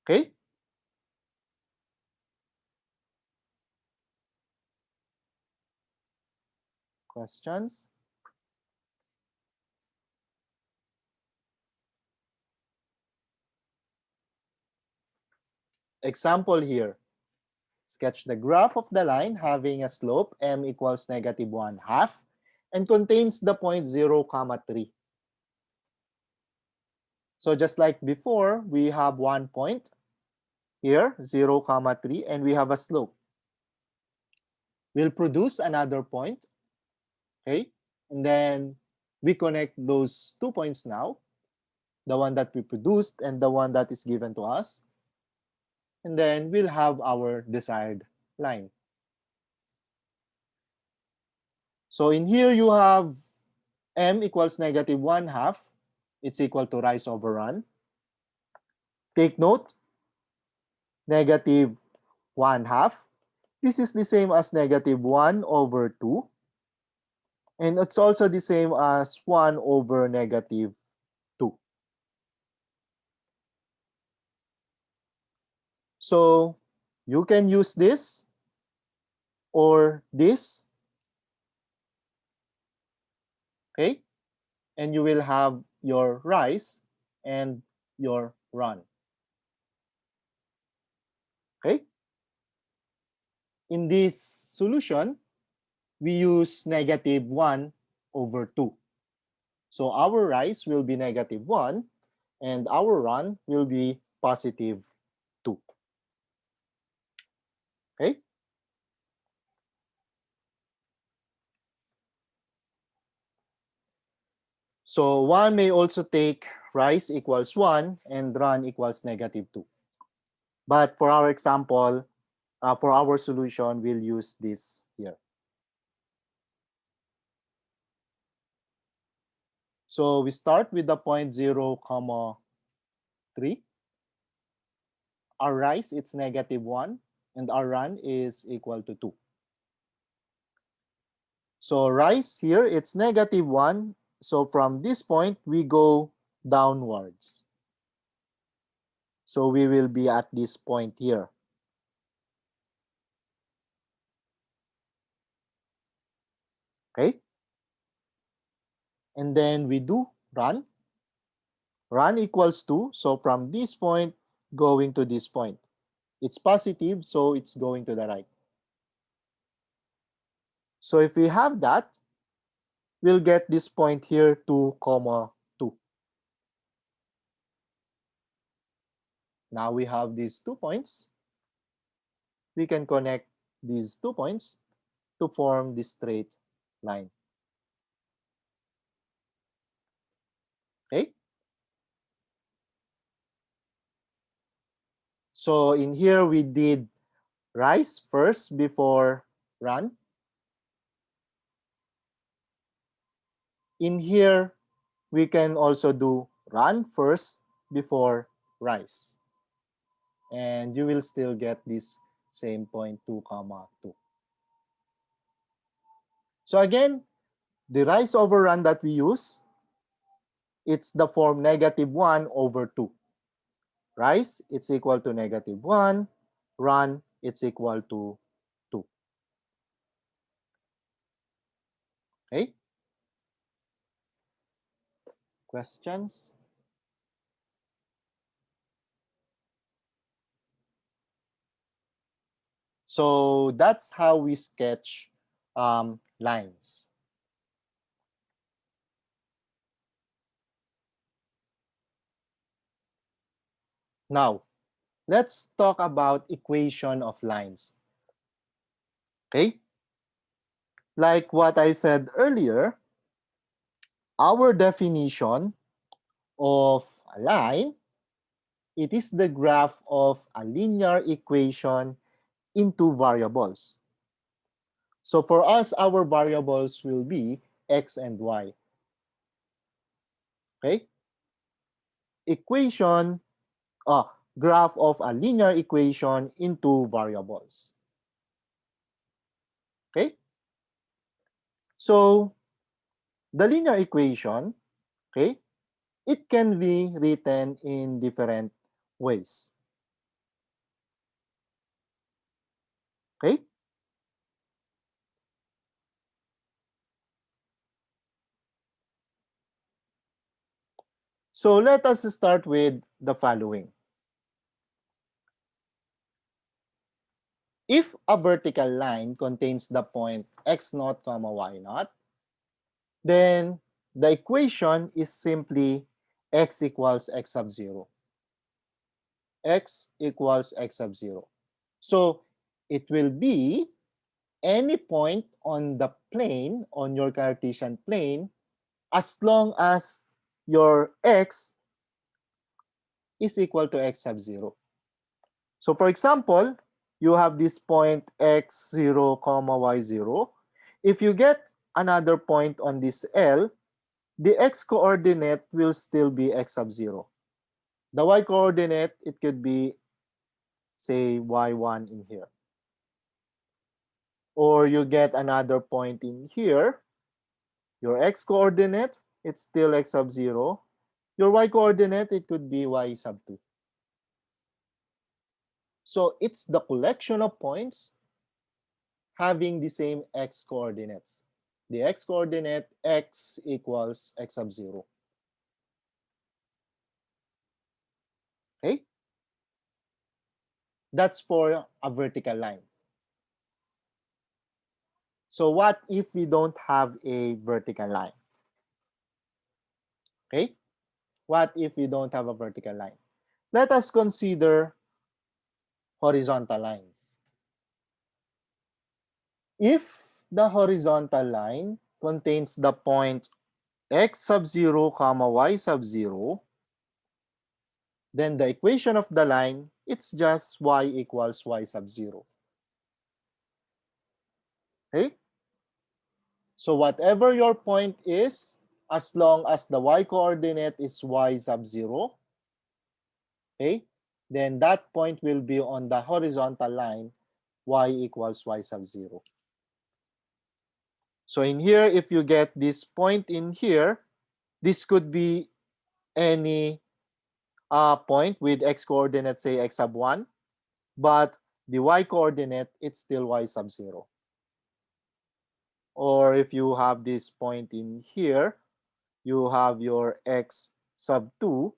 Okay? Questions? Example here. Sketch the graph of the line having a slope m equals -1/2 and contains the point 0, 3. So just like before, we have one point here, 0, 3, and we have a slope. We'll produce another point, okay? And then we connect those 2 points now, the one that we produced and the one that is given to us. And then we'll have our desired line. So in here you have m equals -1/2. It's equal to rise over run. Take note, -1/2. This is the same as -1/2. And it's also the same as 1/2. So you can use this or this, okay? And you will have your rise and your run, okay? In this solution, we use -1/2. So our rise will be -1 and our run will be +2. Okay? So 1 may also take rise equals 1 and run equals -2. But for our example, for our solution, we'll use this here. So we start with the point 0, 3. Our rise, it's -1, and our run is equal to 2. So rise here, it's -1. So from this point, we go downwards. So we will be at this point here. Okay? And then we do run. Run equals 2. So from this point, going to this point. It's positive, so it's going to the right. So if we have that, we'll get this point here, 2, 2. Now we have these 2 points. We can connect these 2 points to form this straight line. Okay? So in here, we did rise first before run. In here, we can also do run first before rise. And you will still get this same point 2, 2. So again, the rise over run that we use, it's the form -1 over 2. Rise, it's equal to -1. Run, it's equal to 2. Okay? Questions? So that's how we sketch lines. Now, let's talk about equation of lines. Okay? Like what I said earlier, our definition of a line, it is the graph of a linear equation into variables. So for us, our variables will be x and y. Okay? Equation, graph of a linear equation into variables. Okay? So the linear equation, okay, it can be written in different ways. Okay? So let us start with the following. If a vertical line contains the point x0, y0, then the equation is simply x equals x sub 0. X equals x sub 0. So it will be any point on the plane, on your Cartesian plane, as long as your x is equal to x sub 0. So for example, you have this point x0, y0. If you get another point on this L, the x coordinate will still be x sub 0. The y coordinate, it could be, say, y1 in here. Or you get another point in here, your x coordinate, it's still x sub 0. Your y coordinate, it could be y sub 2. So it's the collection of points having the same x coordinates. The x coordinate, x equals x sub 0. Okay? That's for a vertical line. So what if we don't have a vertical line? Okay? What if we don't have a vertical line? Let us consider horizontal lines. If the horizontal line contains the point x sub 0, y sub 0, then the equation of the line, it's just y equals y sub 0. Okay? So whatever your point is, as long as the y coordinate is y sub 0, okay, then that point will be on the horizontal line y equals y sub 0. So in here, if you get this point in here, this could be any point with x coordinate, say x sub 1, but the y coordinate, it's still y sub 0. Or if you have this point in here, you have your x sub 2,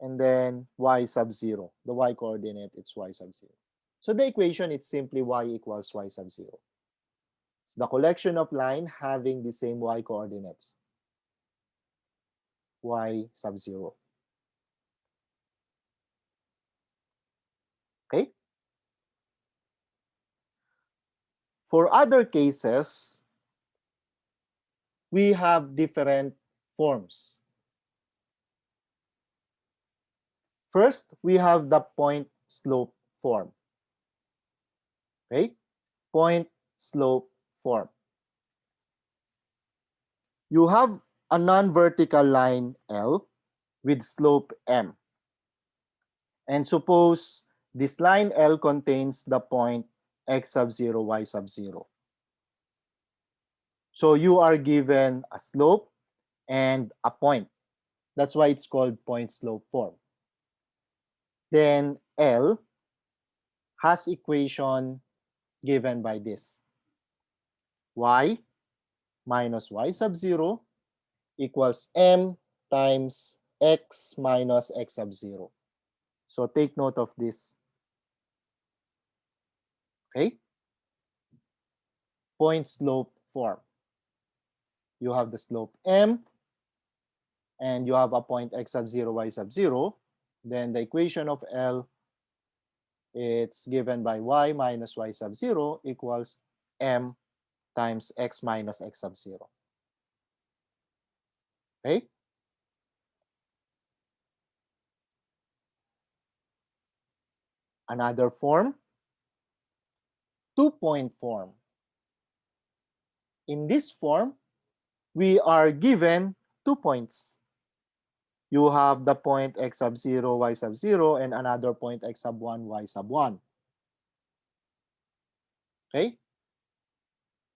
and then y sub 0. The y coordinate, it's y sub 0. So the equation, it's simply y equals y sub 0. It's the collection of line having the same y coordinates, y sub 0. Okay? For other cases, we have different forms. First, we have the point slope form. Okay? Point slope form. You have a non-vertical line L with slope M. And suppose this line L contains the point x sub 0, y sub 0. So you are given a slope and a point. That's why it's called point slope form. Then L has equation given by this. Y minus y sub 0 equals m times x minus x sub 0. So take note of this. Okay? Point slope form. You have the slope m, and you have a point x sub 0, y sub 0. Then the equation of L, it's given by y minus y sub 0 equals m times x minus x sub 0. Okay? Another form, two-point form. In this form, we are given 2 points. You have the point x sub 0, y sub 0, and another point x sub 1, y sub 1. Okay?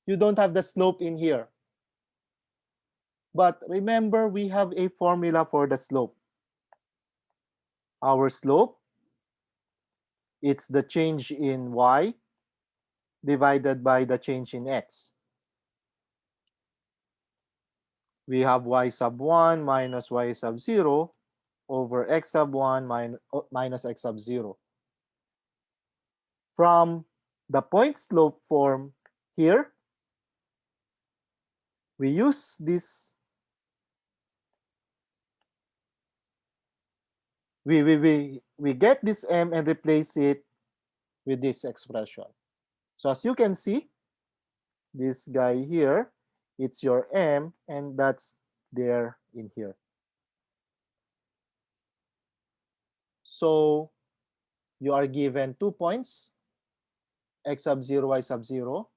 You don't have the slope in here. But remember, we have a formula for the slope. Our slope, it's the change in y divided by the change in x. We have y sub 1 minus y sub 0 over x sub 1 minus x sub 0. From the point slope form here, we use this, we get this m and replace it with this expression. So as you can see, this guy here, it's your m, and that's there in here. So you are given 2 points, x sub 0, y sub 0,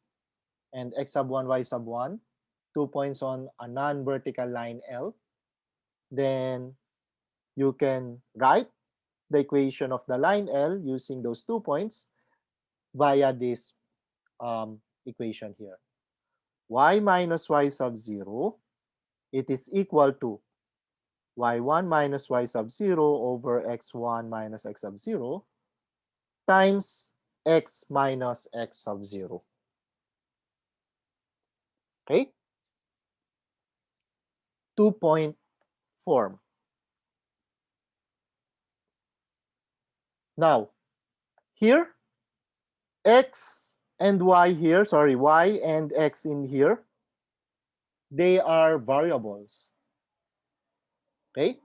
and x sub 1, y sub 1, 2 points on a non-vertical line L. Then you can write the equation of the line L using those 2 points via this equation here. Y minus y sub 0, it is equal to y1 minus y sub 0 over x1 minus x sub 0 times x minus x sub 0. Okay? 2-point form. Now, here, x and y here, sorry, y and x in here, they are variables. Okay?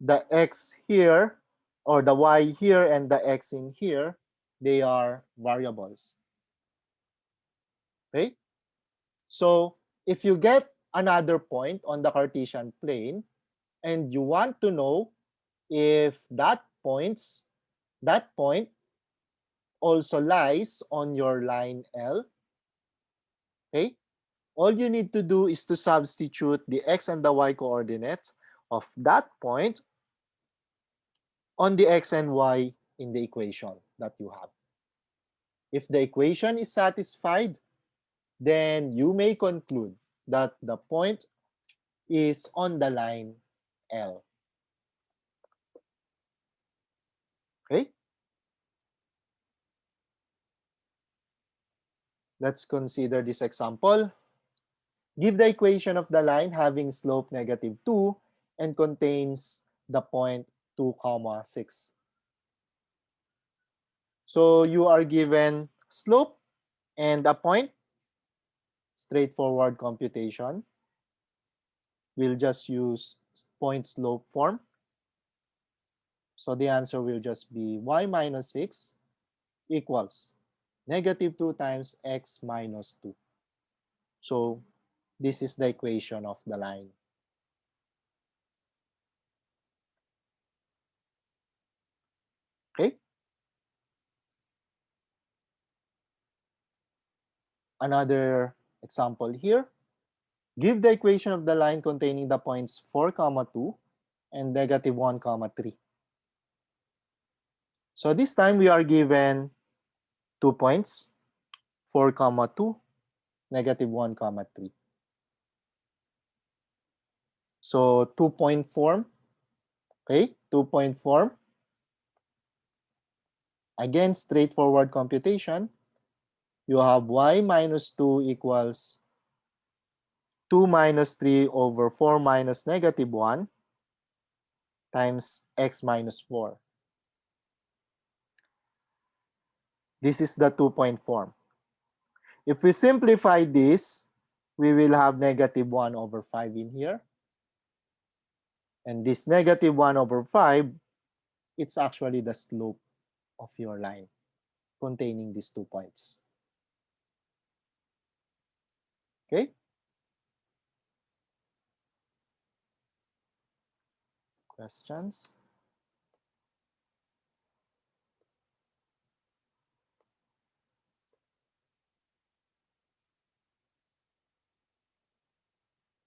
The x here, or the y here and the x in here, they are variables. Okay? So if you get another point on the Cartesian plane and you want to know if that point also lies on your line L, okay, All you need to do is to substitute the x and the y coordinates of that point on the x and y in the equation that you have. If the equation is satisfied, then you may conclude that the point is on the line L. Okay? Let's consider this example. Give the equation of the line having slope -2 and contains the point 2, 6. So you are given slope and a point, straightforward computation. We'll just use point slope form. So the answer will just be y minus 6 equals -2 times x minus 2. So this is the equation of the line. Okay? Another example here. Give the equation of the line containing the points 4, 2 and -1, 3. So this time we are given 2 points, 4, 2, -1, 3. So 2-point form, okay? 2-point form. Again, straightforward computation. You have y minus 2 equals 2 minus 3 over 4 minus -1 times x minus 4. This is the 2-point form. If we simplify this, we will have -1 over 5 in here. And this -1 over 5, it's actually the slope of your line containing these 2 points. Okay? Questions?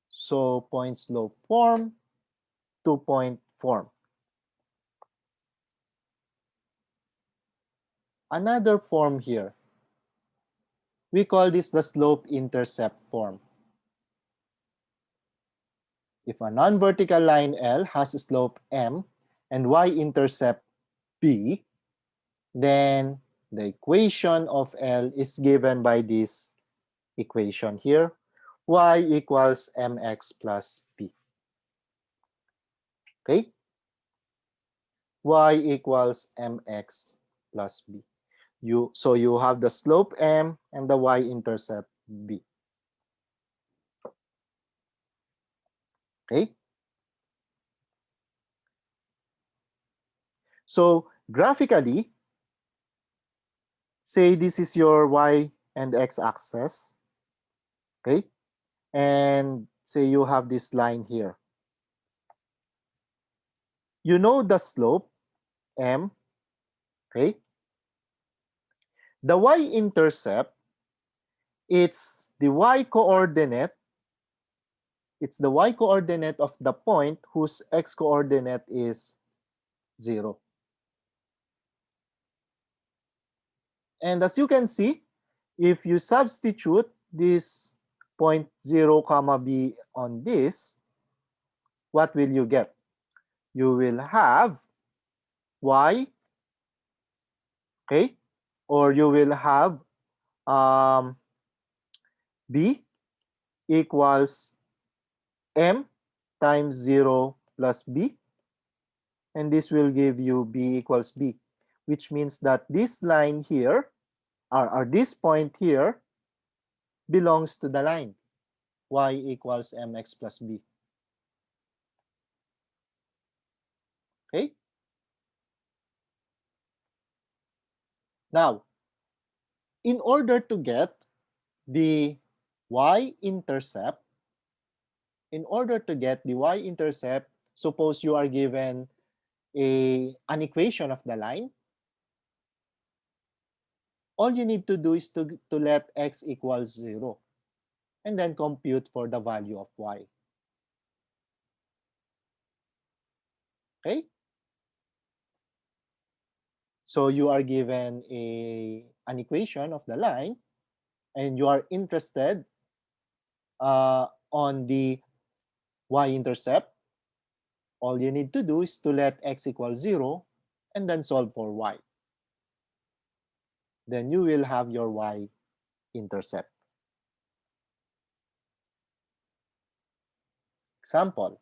So point slope form, 2-point form. Another form here. We call this the slope-intercept form. If a non-vertical line L has a slope m and y-intercept b, then the equation of L is given by this equation here, y equals mx plus b. Okay? Y equals mx plus b. So you have the slope m and the y-intercept b. Okay? So graphically, say this is your y and x axis. Okay? And say you have this line here. You know the slope m, okay? The y-intercept, it's the y-coordinate. It's the y-coordinate of the point whose x-coordinate is 0. And as you can see, if you substitute this point 0, b on this, what will you get? You will have y, okay? Or you will have b equals m times 0 plus b. And this will give you b equals b, which means that this line here, or this point here, belongs to the line y equals mx plus b. Okay? Now, in order to get the y-intercept, suppose you are given an equation of the line, all you need to do is to let x equals 0. and then compute for the value of y. Okay? So you are given an equation of the line, and you are interested on the y-intercept. All you need to do is to let x equal 0 and then solve for y. Then you will have your y-intercept. Example.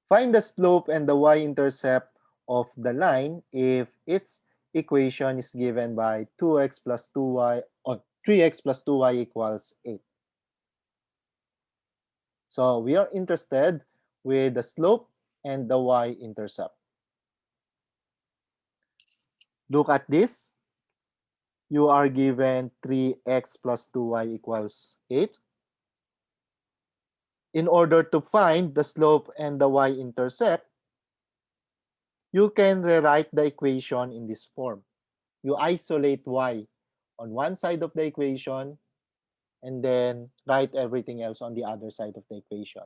Find the slope and the y-intercept of the line if its equation is given by 2x plus 2y or 3x plus 2y equals 8. So we are interested with the slope and the y-intercept. Look at this. You are given 3x plus 2y equals 8. In order to find the slope and the y-intercept, you can rewrite the equation in this form. You isolate y on one side of the equation and then write everything else on the other side of the equation.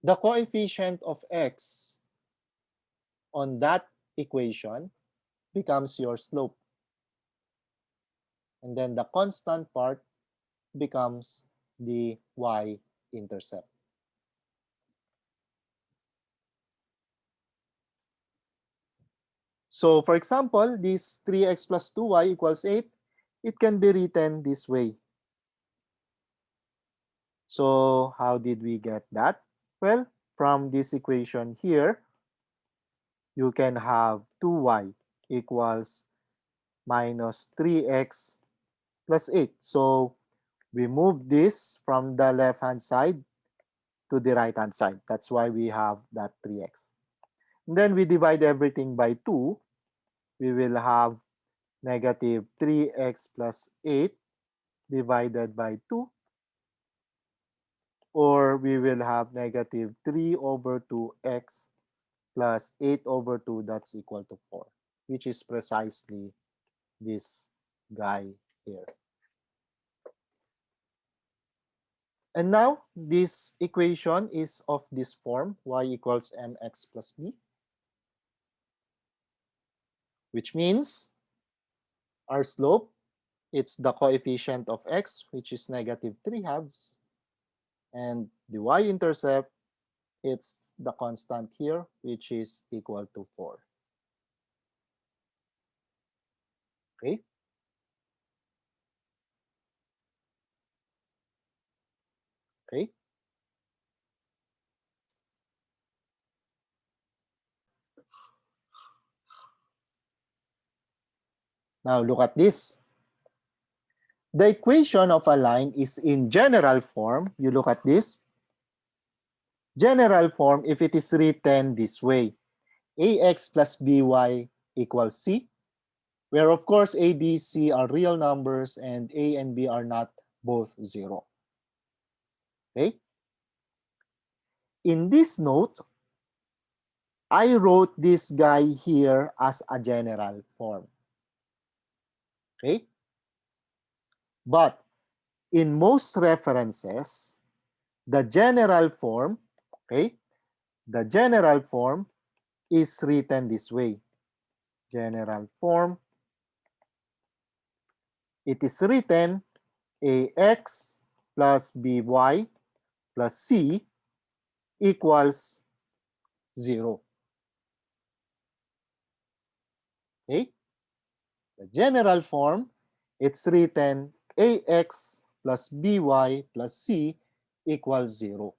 The coefficient of x on that equation becomes your slope. And then the constant part becomes the y-intercept. So for example, this 3x plus 2y equals 8, it can be written this way. So how did we get that? Well, from this equation here, you can have 2y equals minus 3x plus 8. So we move this from the left-hand side to the right-hand side. That's why we have that 3x. And then we divide everything by 2. We will have negative 3x plus 8 divided by 2. Or we will have negative 3 over 2x plus 8 over 2, that's equal to 4, which is precisely this guy here. And now, this equation is of this form, y equals mx plus b, which means our slope, it's the coefficient of x, which is negative 3/2, and the y-intercept, it's the constant here, which is equal to 4. Okay? Okay? Now look at this. The equation of a line is in general form. You look at this. General form if it is written this way. Ax plus by equals c, where of course a, b, c are real numbers and a and b are not both 0. Okay? In this note, I wrote this guy here as a general form. Okay? But in most references, the general form, okay, the general form is written this way. General form, it is written ax plus by plus c equals 0. Okay? The general form, it's written ax plus by plus c equals 0.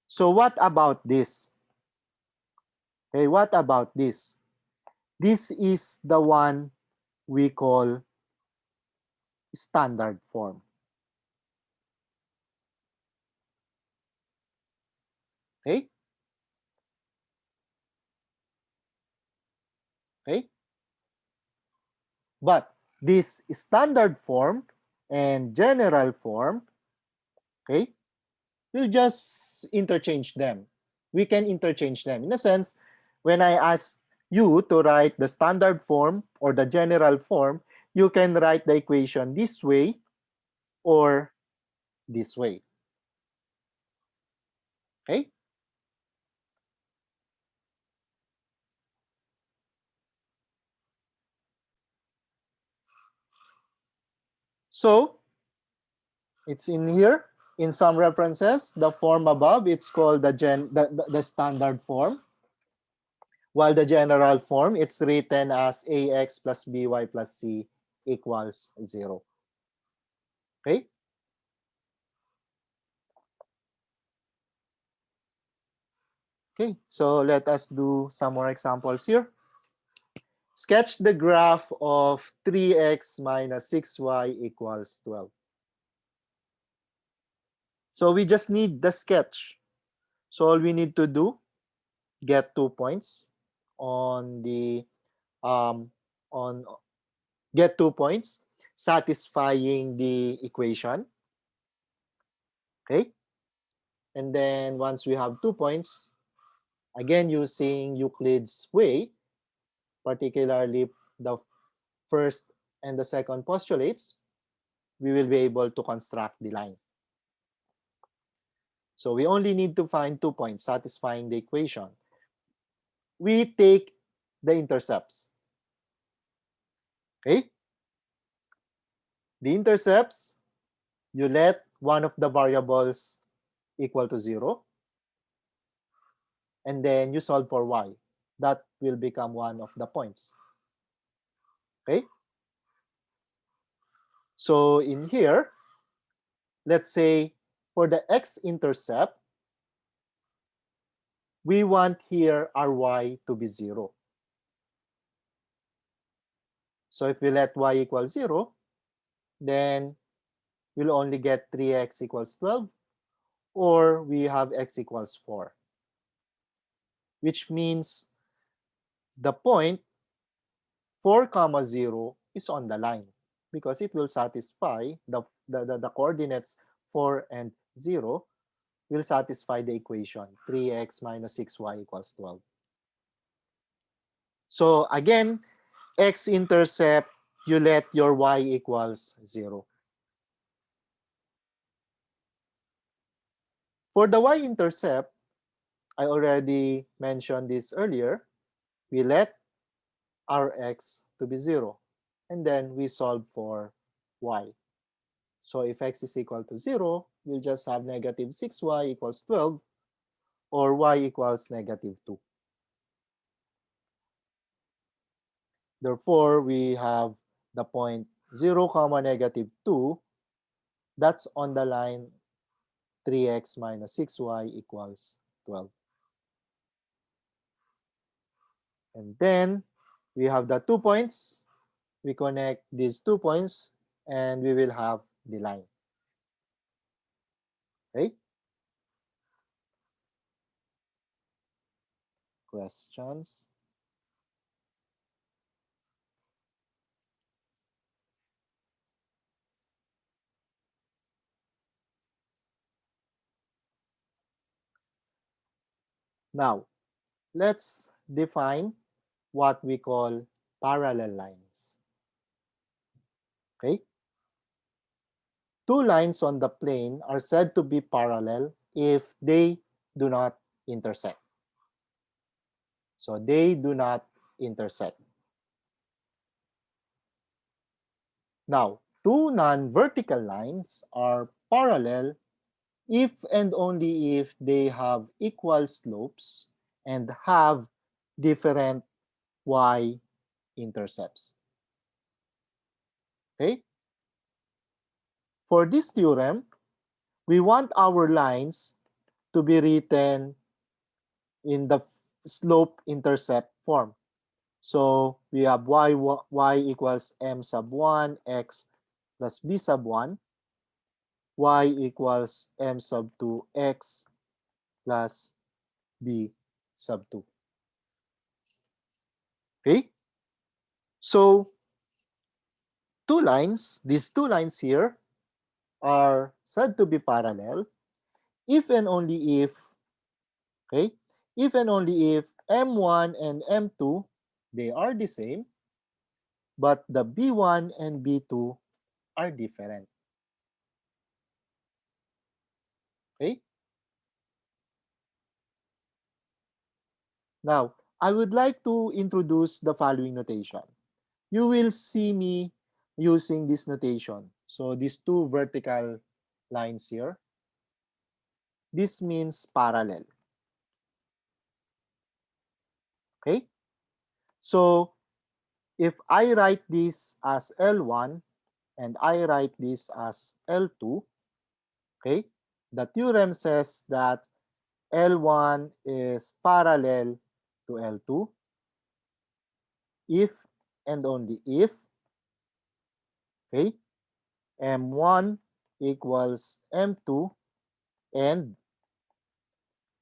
So what about this? Okay, what about this? This is the one we call standard form. Okay? Okay? But this standard form and general form, okay, we'll just interchange them. We can interchange them. In a sense, when I ask you to write the standard form or the general form, you can write the equation this way or this way. Okay? So it's in here. In some references, the form above, it's called the standard form. While the general form, it's written as ax plus by plus c equals 0. Okay? Okay, so let us do some more examples here. Sketch the graph of 3x minus 6y equals 12. So we just need the sketch. So all we need to do, get 2 points on the on get 2 points satisfying the equation. Okay? And then once we have 2 points, again using Euclid's way, particularly the first and the second postulates, we will be able to construct the line. So we only need to find 2 points satisfying the equation. We take the intercepts. Okay? The intercepts, you let one of the variables equal to 0, and then you solve for y. That will become one of the points. Okay? So in here, let's say for the x-intercept, we want here our y to be 0. So if we let y equal 0, then we'll only get 3x equals 12, or we have x equals 4, which means the point 4 comma 0 is on the line because it will satisfy the coordinates 4 and 0 will satisfy the equation 3x minus 6y equals 12. So again, x-intercept, you let your y equals 0. For the y-intercept, I already mentioned this earlier. We let our x to be 0, and then we solve for y. So if x is equal to 0, we'll just have negative 6y equals 12, or y equals negative 2. Therefore, we have the point 0 comma negative 2. That's on the line 3x minus 6y equals 12. And then we have the 2 points. We connect these 2 points, and we will have the line. Okay? Questions? Now, let's define what we call parallel lines. Okay? Two lines on the plane are said to be parallel if they do not intersect. So they do not intersect. Now, two non-vertical lines are parallel if and only if they have equal slopes and have different y-intercepts. Okay? For this theorem, we want our lines to be written in the slope-intercept form. So we have y equals m sub 1 x plus b sub 1, y equals m sub 2 x plus b sub 2. Okay? So these two lines here are said to be parallel if and only if, okay, if and only if m1 and m2, they are the same, but the B1 and B2 are different. Okay? Now, I would like to introduce the following notation. You will see me using this notation. So these two vertical lines here, this means parallel. Okay? So if I write this as L1 and I write this as L2, okay, the theorem says that L1 is parallel to L2 if and only if, okay, M1 equals M2 and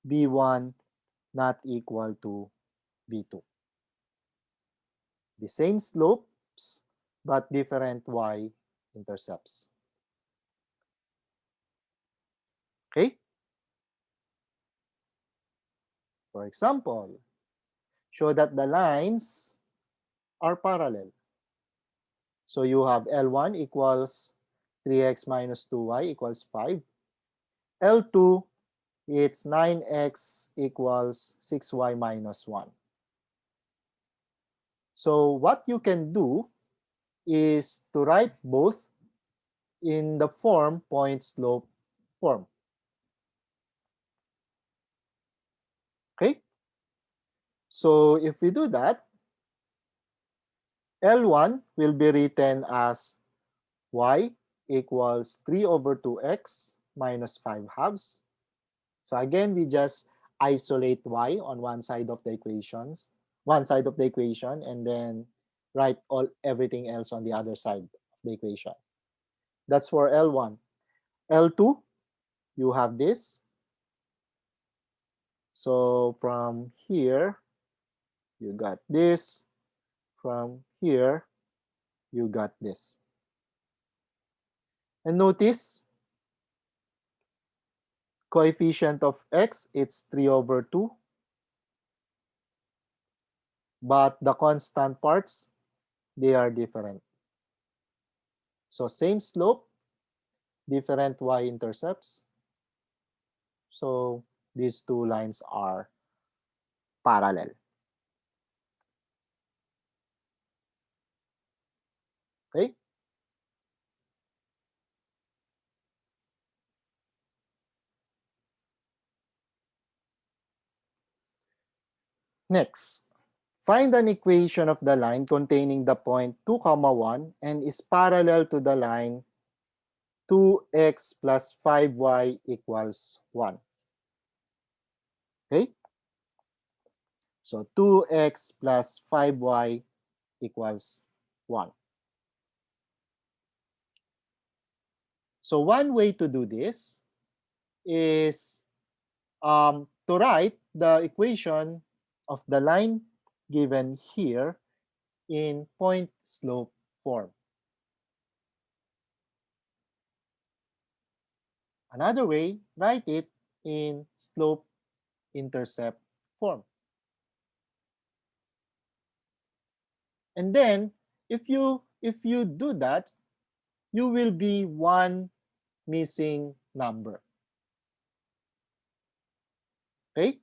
B1 not equal to B2. The same slopes but different y-intercepts. Okay? For example, show that the lines are parallel. So you have L1 equals 3x minus 2y equals 5. L2, it's 9x equals 6y minus 1. So what you can do is to write both in the form point slope form. Okay? So if we do that, L1 will be written as y equals 3 over 2x minus 5 halves. So again, we just isolate y on one side of the equation, and then write everything else on the other side of the equation. That's for L1. L2, you have this. So from here, you got this. From here, you got this. And notice, coefficient of x, it's 3 over 2. But the constant parts, they are different. So same slope, different y-intercepts. So these two lines are parallel. Okay? Next, find an equation of the line containing the point 2, 1 and is parallel to the line 2x plus 5y equals 1. Okay? So 2x plus 5y equals 1. So one way to do this is to write the equation of the line given here in point slope form. Another way, write it in slope intercept form. And then if you do that, you will be one missing number. Okay?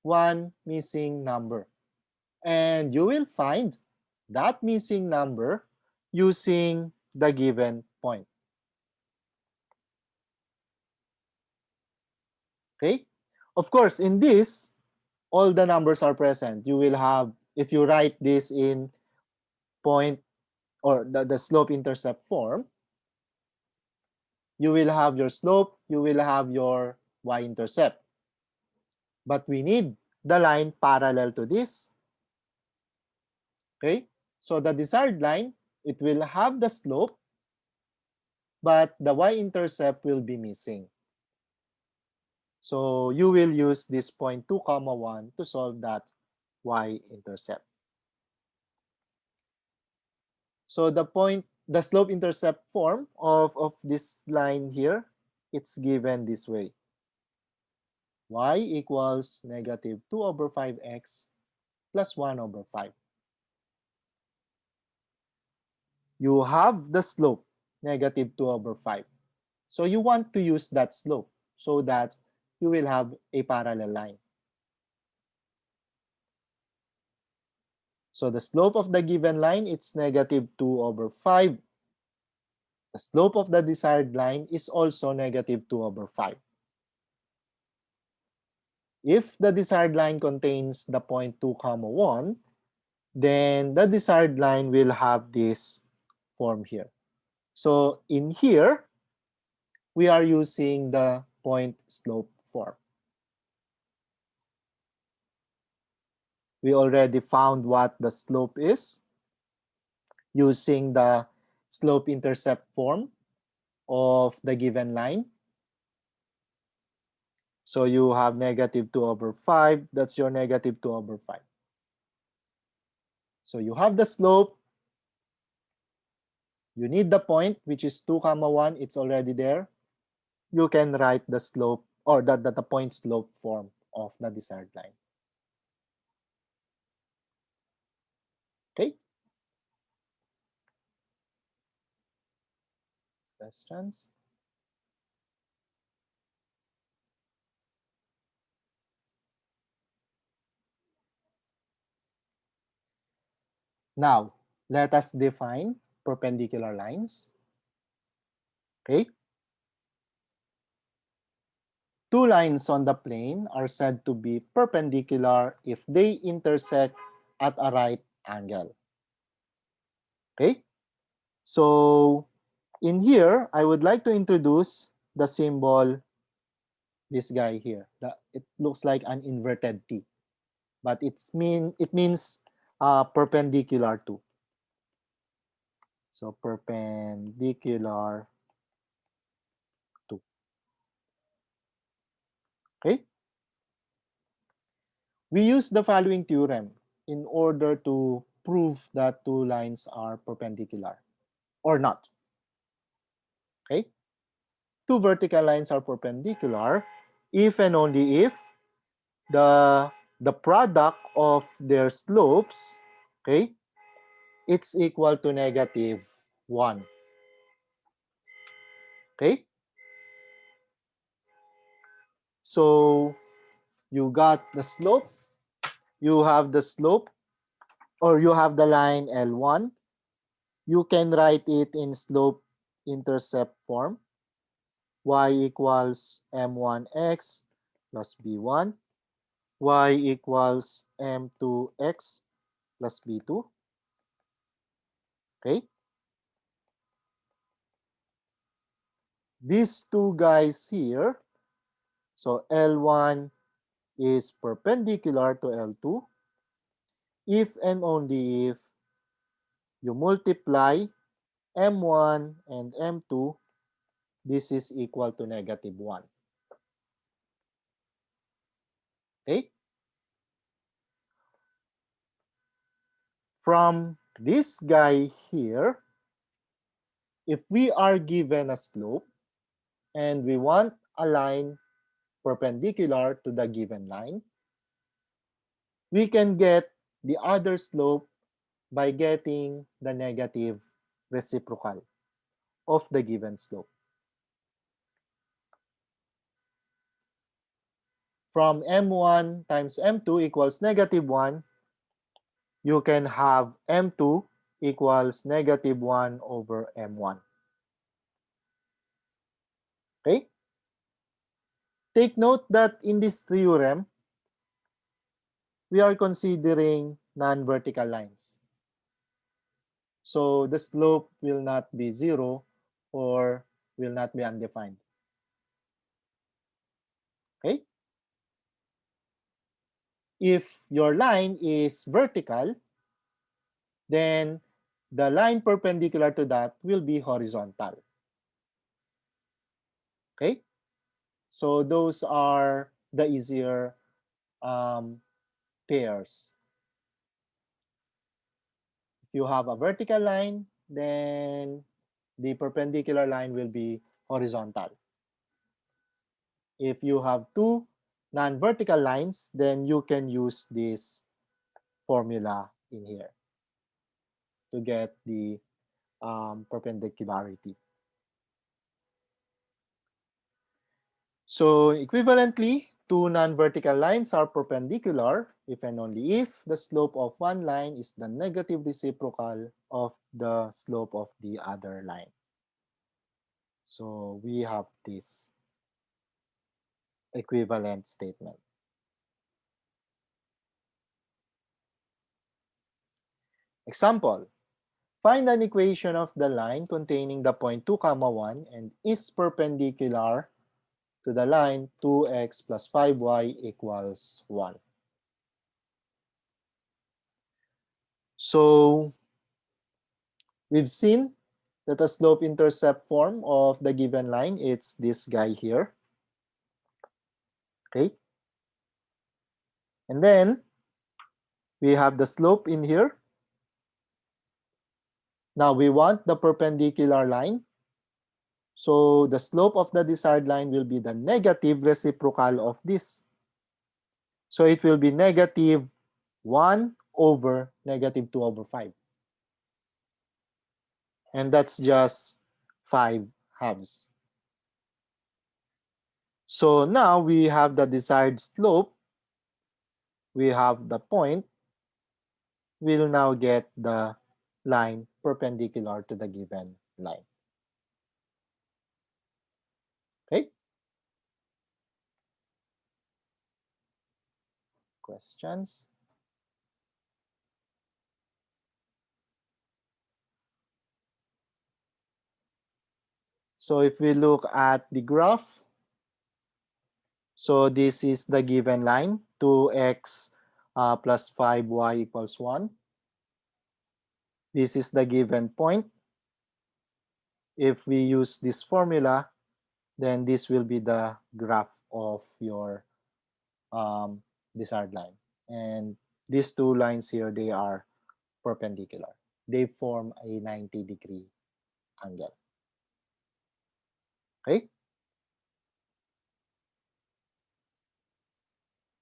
One missing number. And you will find that missing number using the given point. Okay? Of course, in this, all the numbers are present. You will have, if you write this in point or the slope intercept form, you will have your slope, you will have your y-intercept. But we need the line parallel to this. Okay? So the desired line, it will have the slope, but the y-intercept will be missing. So you will use this point 2, 1 to solve that y-intercept. So the slope intercept form of this line here, it's given this way. Y equals negative 2 over 5x plus 1 over 5. you have the slope, negative 2 over 5. So you want to use that slope so that you will have a parallel line. So the slope of the given line, it's negative 2 over 5. The slope of the desired line is also negative 2 over 5. If the desired line contains the point 2, 1, then the desired line will have this form here. So in here, we are using the point slope form. We already found what the slope is using the slope intercept form of the given line. So you have negative 2 over 5. That's your negative 2 over 5. So you have the slope. You need the point, which is 2, 1. It's already there. You can write the slope or the point slope form of the desired line. Okay? Questions? Now, let us define perpendicular lines. Okay? Two lines on the plane are said to be perpendicular if they intersect at a right angle. Okay? So, in here, I would like to introduce the symbol, this guy here. It looks like an inverted T, but it means perpendicular to. So, perpendicular to. Okay? We use the following theorem in order to prove that two lines are perpendicular or not. Okay? Two vertical lines are perpendicular if and only if the product of their slopes, okay, it's equal to negative 1. Okay? So you got the slope, you have the slope, or you have the line L1. You can write it in slope intercept form. Y equals m1x plus b1. Y equals m2x plus b2. Okay? These two guys here, so L1 is perpendicular to L2 if and only if you multiply M1 and M2, this is equal to negative 1. Okay? From this guy here, if we are given a slope and we want a line perpendicular to the given line, we can get the other slope by getting the negative reciprocal of the given slope. From M1 times M2 equals negative 1, you can have M2 equals negative 1 over M1. Okay? Take note that in this theorem, we are considering non-vertical lines. So the slope will not be 0 or will not be undefined. Okay? If your line is vertical, then the line perpendicular to that will be horizontal. Okay? So those are the easier pairs. If you have a vertical line, then the perpendicular line will be horizontal. If you have two non-vertical lines, then you can use this formula in here to get the perpendicularity. So equivalently, two non-vertical lines are perpendicular if and only if the slope of one line is the negative reciprocal of the slope of the other line. So we have this equivalent statement. Example, find an equation of the line containing the point 2, 1 and is perpendicular to the line 2x plus 5y equals 1. So we've seen that the slope-intercept form of the given line, it's this guy here. Okay. And then we have the slope in here. Now we want the perpendicular line. So the slope of the desired line will be the negative reciprocal of this. So it will be negative 1 over negative 2 over 5. And that's just 5 halves. So now we have the desired slope. We have the point. We'll now get the line perpendicular to the given line. Okay? Questions? So if we look at the graph, so this is the given line, 2x plus 5y equals 1. This is the given point. If we use this formula, then this will be the graph of your desired line. And these two lines here, they are perpendicular. They form a 90-degree angle. Okay?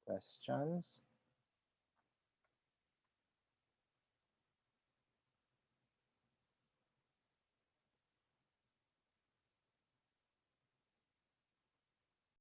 Questions?